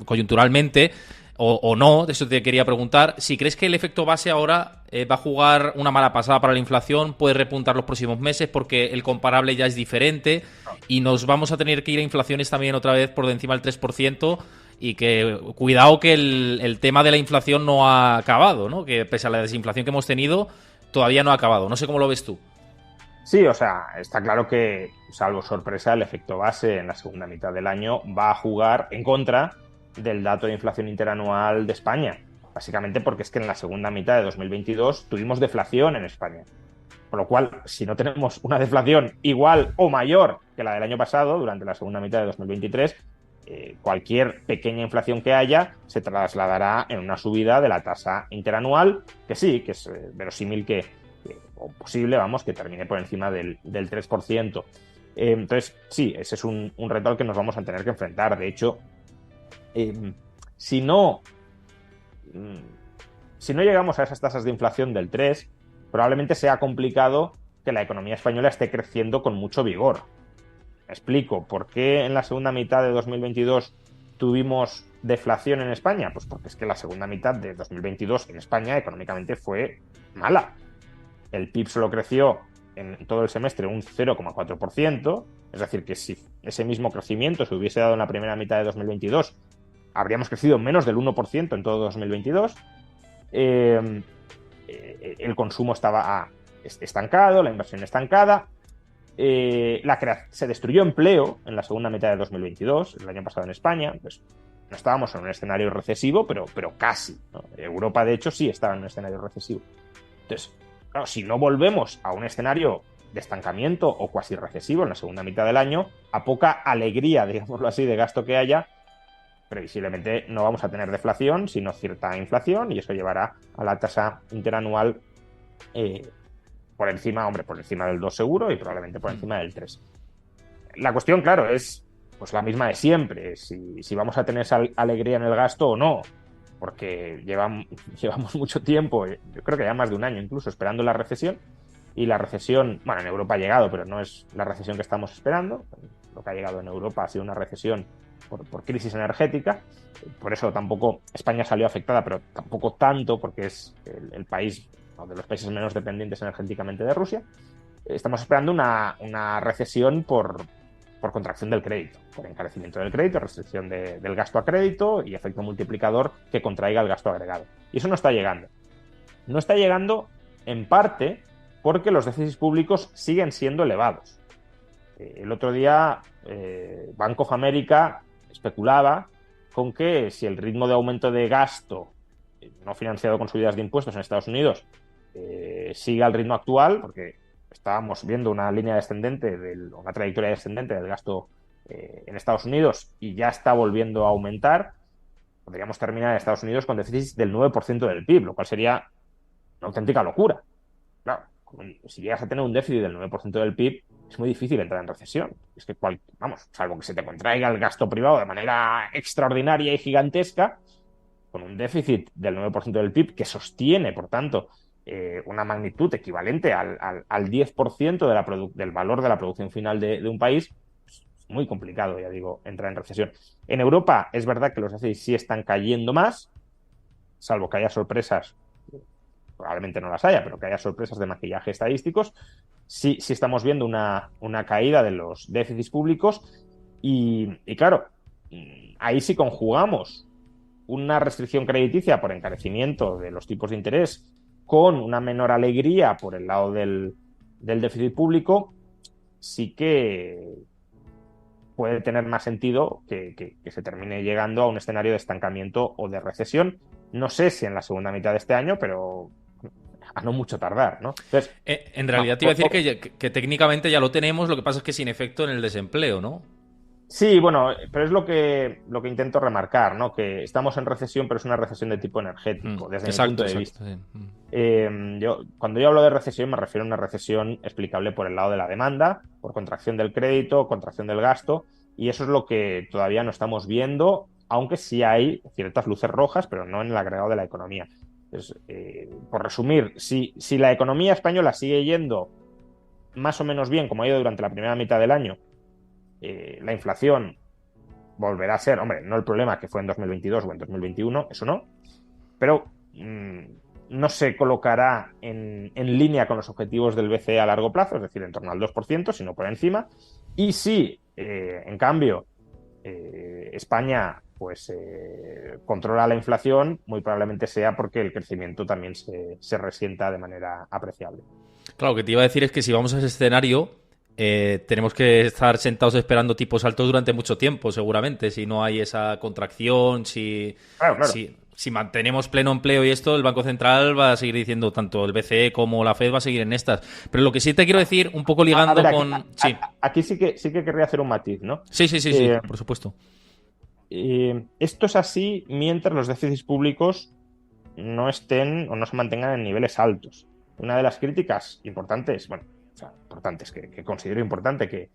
coyunturalmente. O no, de eso te quería preguntar. Si crees que el efecto base ahora va a jugar una mala pasada para la inflación, puede repuntar los próximos meses porque el comparable ya es diferente y nos vamos a tener que ir a inflaciones también otra vez por de encima del 3%, y que cuidado que el tema de la inflación no ha acabado, ¿no? Que pese a la desinflación que hemos tenido, todavía no ha acabado. No sé cómo lo ves tú. Sí, o sea, está claro que, salvo sorpresa, el efecto base en la segunda mitad del año va a jugar en contra del dato de inflación interanual de España. Básicamente porque es que en la segunda mitad de 2022 tuvimos deflación en España. Con lo cual, si no tenemos una deflación igual o mayor que la del año pasado, durante la segunda mitad de 2023, cualquier pequeña inflación que haya se trasladará en una subida de la tasa interanual, que sí, que es verosímil o posible, vamos, que termine por encima del 3%. Entonces, sí, ese es un reto al que nos vamos a tener que enfrentar. De hecho, si no llegamos a esas tasas de inflación del 3, probablemente sea complicado que la economía española esté creciendo con mucho vigor. Me explico, ¿por qué en la segunda mitad de 2022 tuvimos deflación en España? Pues porque es que la segunda mitad de 2022 en España económicamente fue mala. El PIB solo creció en todo el semestre un 0,4%, es decir, que si ese mismo crecimiento se hubiese dado en la primera mitad de 2022, habríamos crecido menos del 1% en todo 2022. El consumo estaba estancado, la inversión estancada. Se destruyó empleo en la segunda mitad de 2022, el año pasado en España. Pues no estábamos en un escenario recesivo, pero casi, ¿no? Europa, de hecho, sí estaba en un escenario recesivo. Entonces, claro, si no volvemos a un escenario de estancamiento o cuasi recesivo en la segunda mitad del año, a poca alegría, digámoslo así, de gasto que haya, previsiblemente no vamos a tener deflación, sino cierta inflación, y eso llevará a la tasa interanual por encima del 2 seguro, y probablemente por encima del 3. La cuestión, claro, es pues la misma de siempre, si vamos a tener esa alegría en el gasto o no, porque llevamos mucho tiempo, yo creo que ya más de un año incluso, esperando la recesión, y la recesión, bueno, en Europa ha llegado, pero no es la recesión que estamos esperando. Lo que ha llegado en Europa ha sido una recesión por crisis energética. Por eso tampoco España salió afectada, pero tampoco tanto, porque es el país, uno de los países menos dependientes energéticamente de Rusia. Estamos esperando una recesión por contracción del crédito, por encarecimiento del crédito, restricción del gasto a crédito y efecto multiplicador que contraiga el gasto agregado. Y eso no está llegando. No está llegando en parte porque los déficits públicos siguen siendo elevados. El otro día Bank of America especulaba con que si el ritmo de aumento de gasto no financiado con subidas de impuestos en Estados Unidos sigue al ritmo actual, porque estábamos viendo una línea descendente, una trayectoria descendente del gasto en Estados Unidos, y ya está volviendo a aumentar, podríamos terminar en Estados Unidos con déficits del 9% del PIB, lo cual sería una auténtica locura. Claro, si llegas a tener un déficit del 9% del PIB, es muy difícil entrar en recesión. Es que, salvo que se te contraiga el gasto privado de manera extraordinaria y gigantesca, con un déficit del 9% del PIB que sostiene, por tanto, una magnitud equivalente al 10% del valor de la producción final de un país, es muy complicado, ya digo, entrar en recesión. En Europa es verdad que los déficits sí están cayendo más, salvo que haya sorpresas, probablemente no las haya, pero que haya sorpresas de maquillaje estadísticos. Sí estamos viendo una caída de los déficits públicos y claro, ahí sí conjugamos una restricción crediticia por encarecimiento de los tipos de interés con una menor alegría por el lado del déficit público, sí que puede tener más sentido que se termine llegando a un escenario de estancamiento o de recesión. No sé si en la segunda mitad de este año, pero a no mucho tardar, ¿no? Entonces, En realidad te iba a decir que técnicamente ya lo tenemos, lo que pasa es que sin efecto en el desempleo, ¿no? sí, bueno, pero es lo que intento remarcar, ¿no? Que estamos en recesión, pero es una recesión de tipo energético, desde mi punto Exacto, de exacto. vista. Sí. Cuando yo hablo de recesión, me refiero a una recesión explicable por el lado de la demanda, por contracción del crédito, contracción del gasto, y eso es lo que todavía no estamos viendo, aunque sí hay ciertas luces rojas, pero no en el agregado de la economía. Entonces, por resumir, si la economía española sigue yendo más o menos bien, como ha ido durante la primera mitad del año, la inflación volverá a ser, hombre, no el problema que fue en 2022 o en 2021, eso no, pero no se colocará en línea con los objetivos del BCE a largo plazo, es decir, en torno al 2%, sino por encima. Y si, en cambio, España pues controla la inflación, muy probablemente sea porque el crecimiento también se resienta de manera apreciable. Claro, lo que te iba a decir es que si vamos a ese escenario, tenemos que estar sentados esperando tipos altos durante mucho tiempo, seguramente, si no hay esa contracción, Claro, claro. si mantenemos pleno empleo y esto, el Banco Central va a seguir diciendo, tanto el BCE como la Fed va a seguir en estas. Pero lo que sí te quiero decir, un poco ligando Ver, con... Sí, aquí sí que querría hacer un matiz, ¿no? sí, Eh, por supuesto. Esto es así mientras los déficits públicos no estén o no se mantengan en niveles altos. Una de las críticas importantes, bueno, o sea, importantes, que considero importante que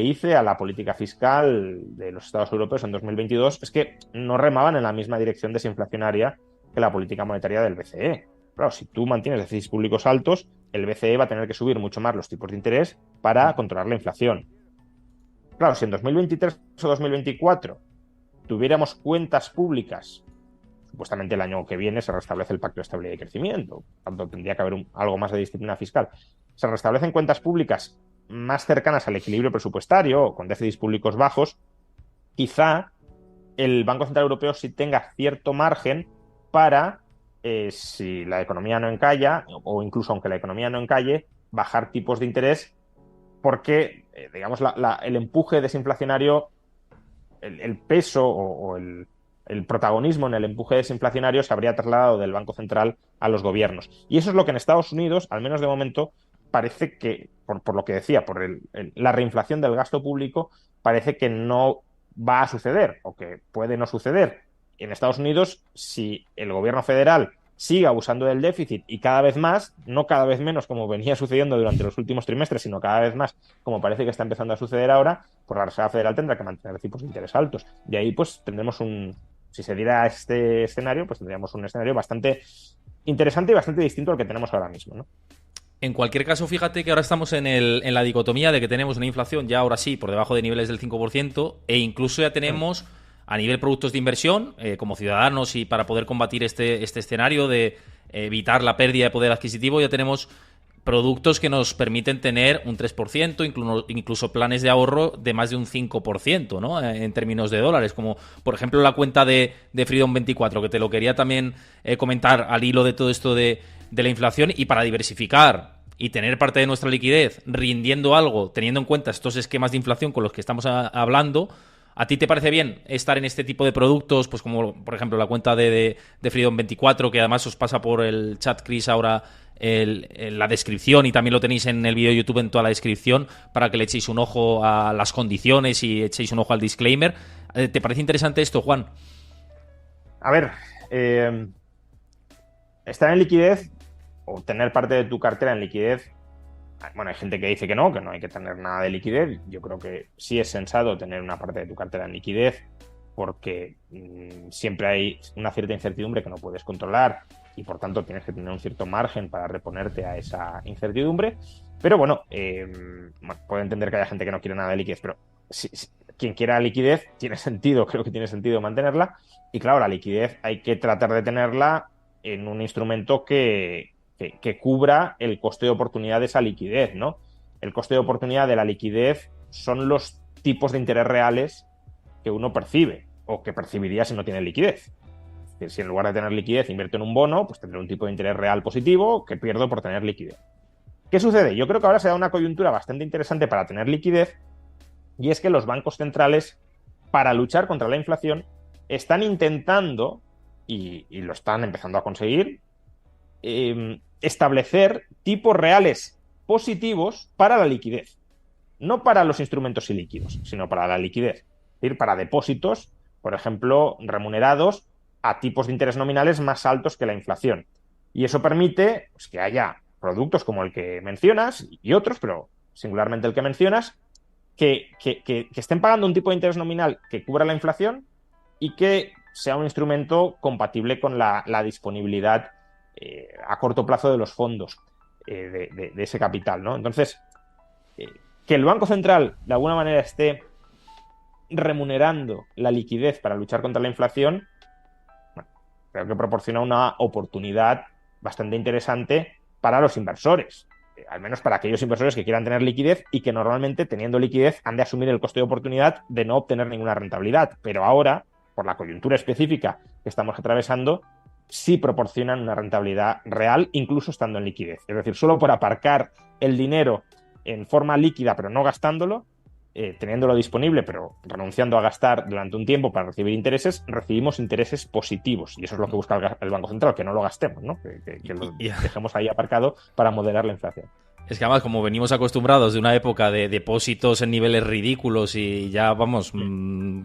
hice a la política fiscal de los Estados europeos en 2022 es que no remaban en la misma dirección desinflacionaria que la política monetaria del BCE. Claro, si tú mantienes déficits públicos altos, el BCE va a tener que subir mucho más los tipos de interés para controlar la inflación. Claro, si en 2023 o 2024 tuviéramos cuentas públicas, supuestamente el año que viene se restablece el Pacto de Estabilidad y Crecimiento, tanto tendría que haber algo más de disciplina fiscal, se restablecen cuentas públicas más cercanas al equilibrio presupuestario o con déficits públicos bajos, quizá el Banco Central Europeo sí tenga cierto margen para, si la economía no encalla, o incluso aunque la economía no encalle, bajar tipos de interés porque, digamos, el empuje desinflacionario, el peso o el protagonismo en el empuje desinflacionario se habría trasladado del Banco Central a los gobiernos. Y eso es lo que en Estados Unidos, al menos de momento, parece que, por lo que decía, por la reinflación del gasto público, parece que no va a suceder o que puede no suceder. En Estados Unidos, si el gobierno federal sigue abusando del déficit y cada vez más, no cada vez menos como venía sucediendo durante los últimos trimestres, sino cada vez más como parece que está empezando a suceder ahora, pues la Reserva Federal tendrá que mantener tipos de interés altos. De ahí pues tendremos si se diera este escenario, pues tendríamos un escenario bastante interesante y bastante distinto al que tenemos ahora mismo, ¿no? En cualquier caso, fíjate que ahora estamos en la dicotomía de que tenemos una inflación ya ahora sí por debajo de niveles del 5% e incluso ya tenemos a nivel productos de inversión, como ciudadanos y para poder combatir este escenario de evitar la pérdida de poder adquisitivo, ya tenemos productos que nos permiten tener un 3%, incluso planes de ahorro de más de un 5%, ¿no? En términos de dólares, como por ejemplo la cuenta de Freedom 24, que te lo quería también comentar al hilo de todo esto de la inflación y para diversificar y tener parte de nuestra liquidez rindiendo algo, teniendo en cuenta estos esquemas de inflación con los que estamos hablando. ¿A ti te parece bien estar en este tipo de productos? Pues como, por ejemplo, la cuenta de Freedom 24, que además os pasa por el chat, Chris, ahora la descripción, y también lo tenéis en el vídeo de YouTube en toda la descripción para que le echéis un ojo a las condiciones y echéis un ojo al disclaimer. ¿Te parece interesante esto, Juan? A ver, estar en liquidez o tener parte de tu cartera en liquidez. Bueno, hay gente que dice que no hay que tener nada de liquidez. Yo creo que sí es sensato tener una parte de tu cartera en liquidez porque siempre hay una cierta incertidumbre que no puedes controlar y por tanto tienes que tener un cierto margen para reponerte a esa incertidumbre. Pero bueno, puedo entender que haya gente que no quiere nada de liquidez, pero quien quiera liquidez tiene sentido, creo que tiene sentido mantenerla. Y claro, la liquidez hay que tratar de tenerla en un instrumento que cubra el coste de oportunidad de esa liquidez, ¿no? El coste de oportunidad de la liquidez son los tipos de interés reales que uno percibe o que percibiría si no tiene liquidez. Es decir, si en lugar de tener liquidez invierto en un bono, pues tendré un tipo de interés real positivo que pierdo por tener liquidez. ¿Qué sucede? Yo creo que ahora se da una coyuntura bastante interesante para tener liquidez Y es que los bancos centrales, para luchar contra la inflación, están intentando, y lo están empezando a conseguir, establecer tipos reales positivos para la liquidez. No para los instrumentos ilíquidos, sino para la liquidez. Es decir, para depósitos, por ejemplo, remunerados a tipos de interés nominales más altos que la inflación. Y eso permite, pues, que haya productos como el que mencionas y otros, pero singularmente el que mencionas, que estén pagando un tipo de interés nominal que cubra la inflación y que sea un instrumento compatible con la disponibilidad a corto plazo de los fondos de ese capital, ¿no? Entonces, que el Banco Central de alguna manera esté remunerando la liquidez para luchar contra la inflación, bueno, creo que proporciona una oportunidad bastante interesante para los inversores, al menos para aquellos inversores que quieran tener liquidez y que normalmente, teniendo liquidez, han de asumir el coste de oportunidad de no obtener ninguna rentabilidad. Pero ahora, por la coyuntura específica que estamos atravesando, sí proporcionan una rentabilidad real, incluso estando en liquidez. Es decir, solo por aparcar el dinero en forma líquida, pero no gastándolo, teniéndolo disponible, pero renunciando a gastar durante un tiempo para recibir intereses, recibimos intereses positivos. Y eso es lo que busca el Banco Central, que no lo gastemos, ¿no? Que lo dejemos ahí aparcado para moderar la inflación. Es que además, como venimos acostumbrados de una época de depósitos en niveles ridículos y ya vamos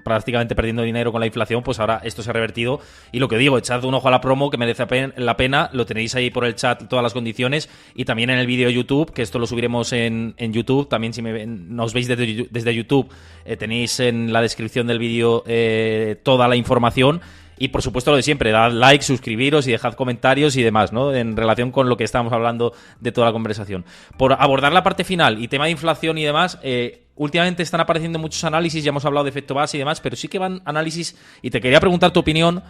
prácticamente perdiendo dinero con la inflación, pues ahora esto se ha revertido. Y lo que digo, echad un ojo a la promo, que merece la pena. Lo tenéis ahí por el chat, todas las condiciones. Y también en el vídeo YouTube, que esto lo subiremos en YouTube. También si nos veis desde YouTube, tenéis en la descripción del vídeo toda la información. Y por supuesto lo de siempre, dad like, suscribiros y dejad comentarios y demás, ¿no? En relación con lo que estamos hablando de toda la conversación. Por abordar la parte final y tema de inflación y demás, últimamente están apareciendo muchos análisis, ya hemos hablado de efecto base y demás, pero sí que van análisis, y te quería preguntar tu opinión,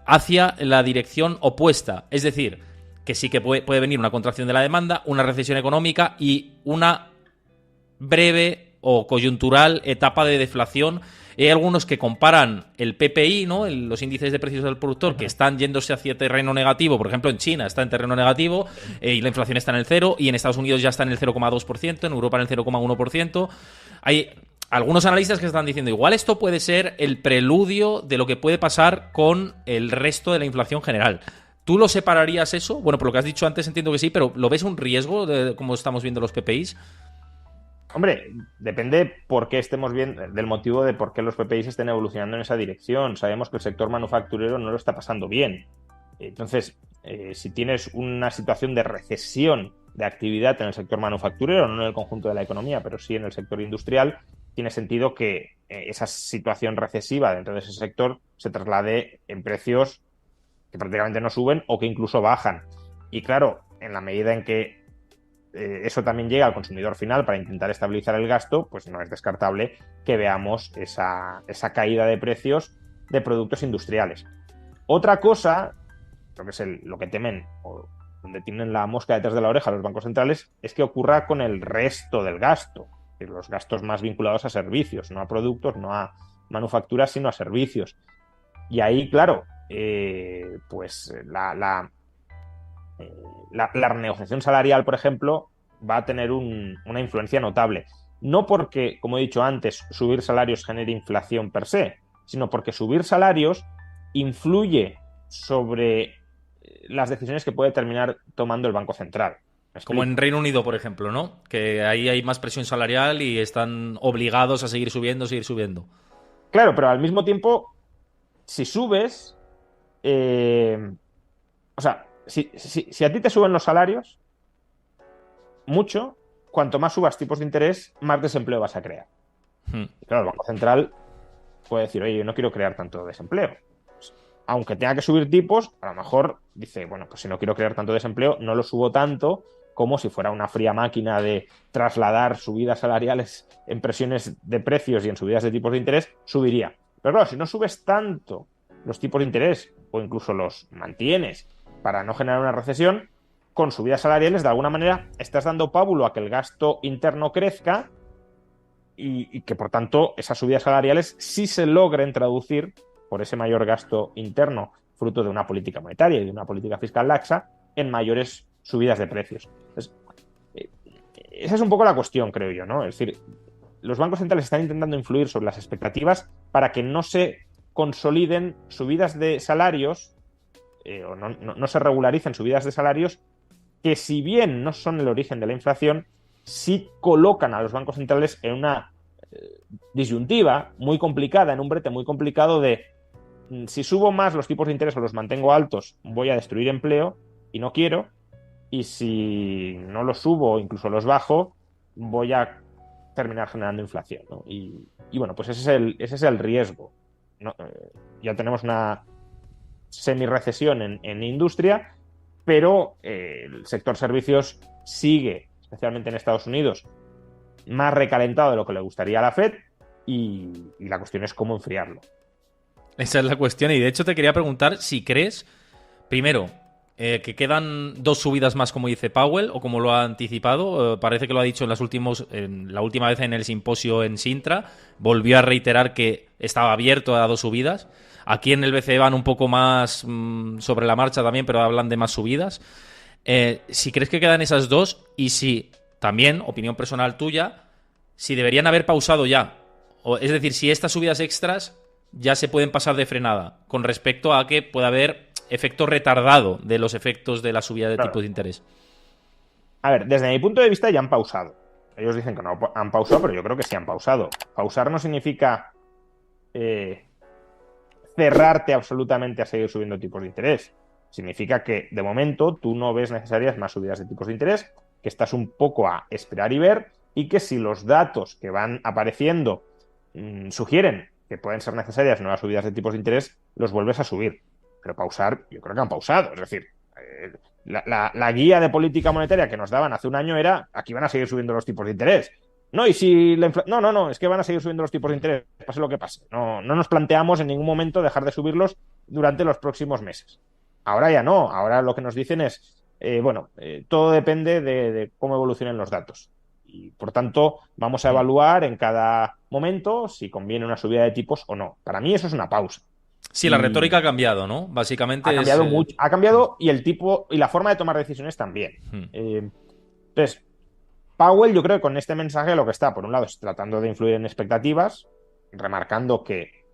hacia la dirección opuesta. Es decir, que sí que puede venir una contracción de la demanda, una recesión económica y una breve o coyuntural etapa de deflación. Hay algunos que comparan el PPI, ¿no? Los índices de precios del productor, que están yéndose hacia terreno negativo. Por ejemplo, en China está en terreno negativo y la inflación está en el 0, y en Estados Unidos ya está en el 0,2%, en Europa en el 0,1%. Hay algunos analistas que están diciendo, igual esto puede ser el preludio de lo que puede pasar con el resto de la inflación general. ¿Tú lo separarías eso? Bueno, por lo que has dicho antes entiendo que sí, pero ¿lo ves un riesgo de cómo estamos viendo los PPIs? Hombre, depende por qué estemos viendo, del motivo de por qué los PPIs estén evolucionando en esa dirección. Sabemos que el sector manufacturero no lo está pasando bien. Entonces, si tienes una situación de recesión de actividad en el sector manufacturero, no en el conjunto de la economía, pero sí en el sector industrial, tiene sentido que esa situación recesiva dentro de ese sector se traslade en precios que prácticamente no suben o que incluso bajan. Y claro, en la medida en que eso también llega al consumidor final para intentar estabilizar el gasto, pues no es descartable que veamos esa caída de precios de productos industriales. Otra cosa, lo que es lo que temen o donde tienen la mosca detrás de la oreja los bancos centrales, es que ocurra con el resto del gasto, es decir, los gastos más vinculados a servicios, no a productos, no a manufacturas, sino a servicios. Y ahí, claro, pues la renegociación salarial, por ejemplo, va a tener una influencia notable. No porque, como he dicho antes, subir salarios genere inflación per se, sino porque subir salarios influye sobre las decisiones que puede terminar tomando el Banco Central. Como en Reino Unido, por ejemplo, ¿no? Que ahí hay más presión salarial y están obligados a seguir subiendo. Claro, pero al mismo tiempo, si subes, o sea, si a ti te suben los salarios mucho, cuanto más subas tipos de interés, más desempleo vas a crear. Y claro, el Banco Central puede decir, oye, yo no quiero crear tanto desempleo. Pues, aunque tenga que subir tipos, a lo mejor dice, bueno, pues si no quiero crear tanto desempleo, no lo subo tanto como si fuera una fría máquina de trasladar subidas salariales en presiones de precios y en subidas de tipos de interés, subiría. Pero claro, si no subes tanto los tipos de interés o incluso los mantienes para no generar una recesión, con subidas salariales de alguna manera estás dando pábulo a que el gasto interno crezca y que por tanto esas subidas salariales sí se logren traducir por ese mayor gasto interno fruto de una política monetaria y de una política fiscal laxa en mayores subidas de precios. Entonces, esa es un poco la cuestión, creo yo, ¿no? Es decir, los bancos centrales están intentando influir sobre las expectativas para que no se consoliden subidas de salarios o no se regularicen subidas de salarios que, si bien no son el origen de la inflación, sí colocan a los bancos centrales en una disyuntiva muy complicada, en un brete muy complicado de si subo más los tipos de interés o los mantengo altos, voy a destruir empleo y no quiero, y si no los subo o incluso los bajo, voy a terminar generando inflación, ¿no? Y bueno, pues ese es el riesgo, ¿no? Ya tenemos una semi-recesión en industria, pero el sector servicios sigue, especialmente en Estados Unidos, más recalentado de lo que le gustaría a la Fed, y la cuestión es cómo enfriarlo. Esa es la cuestión, y de hecho te quería preguntar si crees, primero, que quedan 2 subidas más, como dice Powell, o como lo ha anticipado. Parece que lo ha dicho en la última vez en el simposio en Sintra. Volvió a reiterar que estaba abierto a 2 subidas. Aquí en el BCE van un poco más sobre la marcha también, pero hablan de más subidas. Si crees que quedan esas 2, y si también, opinión personal tuya, si deberían haber pausado ya. Es decir, si estas subidas extras ya se pueden pasar de frenada, con respecto a que pueda haber efecto retardado de los efectos de la subida de tipos de interés. A ver, desde mi punto de vista ya han pausado. Ellos dicen que no han pausado, pero yo creo que sí han pausado. Pausar no significa cerrarte absolutamente a seguir subiendo tipos de interés. Significa que, de momento, tú no ves necesarias más subidas de tipos de interés, que estás un poco a esperar y ver, y que si los datos que van apareciendo sugieren que pueden ser necesarias nuevas subidas de tipos de interés, los vuelves a subir. Pero pausar, yo creo que han pausado. Es decir, la guía de política monetaria que nos daban hace un año era: aquí van a seguir subiendo los tipos de interés. No, y si la inflación... No, es que van a seguir subiendo los tipos de interés, pase lo que pase. No nos planteamos en ningún momento dejar de subirlos durante los próximos meses. Ahora ya no. Ahora lo que nos dicen es, todo depende de cómo evolucionen los datos. Y, por tanto, vamos a evaluar en cada momento si conviene una subida de tipos o no. Para mí eso es una pausa. Sí, la retórica ha cambiado, ¿no? Básicamente ha cambiado mucho. Ha cambiado, y el tipo y la forma de tomar decisiones también. Entonces, Powell, yo creo que con este mensaje lo que está, por un lado, es tratando de influir en expectativas, remarcando que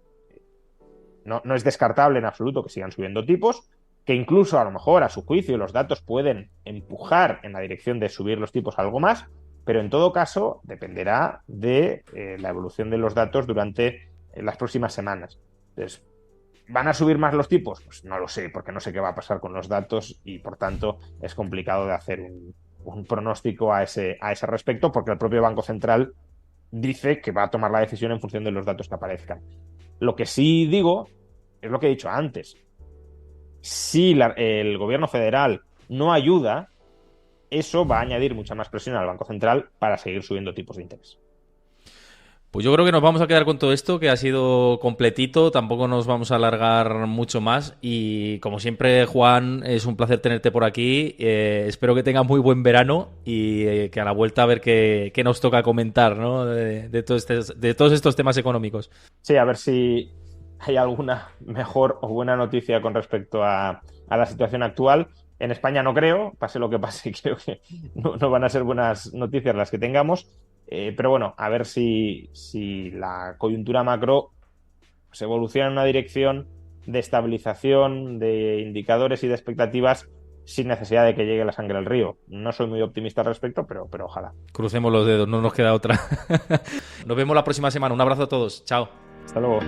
no es descartable en absoluto que sigan subiendo tipos, que incluso a lo mejor a su juicio los datos pueden empujar en la dirección de subir los tipos algo más, pero en todo caso dependerá de la evolución de los datos durante las próximas semanas. Entonces, ¿van a subir más los tipos? Pues no lo sé, porque no sé qué va a pasar con los datos, y por tanto es complicado de hacer un pronóstico a ese respecto, porque el propio Banco Central dice que va a tomar la decisión en función de los datos que aparezcan. Lo que sí digo es lo que he dicho antes. Si el gobierno federal no ayuda, eso va a añadir mucha más presión al Banco Central para seguir subiendo tipos de interés. Pues yo creo que nos vamos a quedar con todo esto, que ha sido completito, tampoco nos vamos a alargar mucho más, y como siempre, Juan, es un placer tenerte por aquí. Espero que tengas muy buen verano y que a la vuelta a ver qué nos toca comentar, ¿no? de todos estos temas económicos. Sí, a ver si hay alguna mejor o buena noticia con respecto a la situación actual. En España no creo, pase lo que pase, creo que no van a ser buenas noticias las que tengamos. Pero bueno, a ver si la coyuntura macro se evoluciona en una dirección de estabilización de indicadores y de expectativas sin necesidad de que llegue la sangre al río. No soy muy optimista al respecto, pero ojalá. Crucemos los dedos, no nos queda otra. Nos vemos la próxima semana. Un abrazo a todos. Chao. Hasta luego.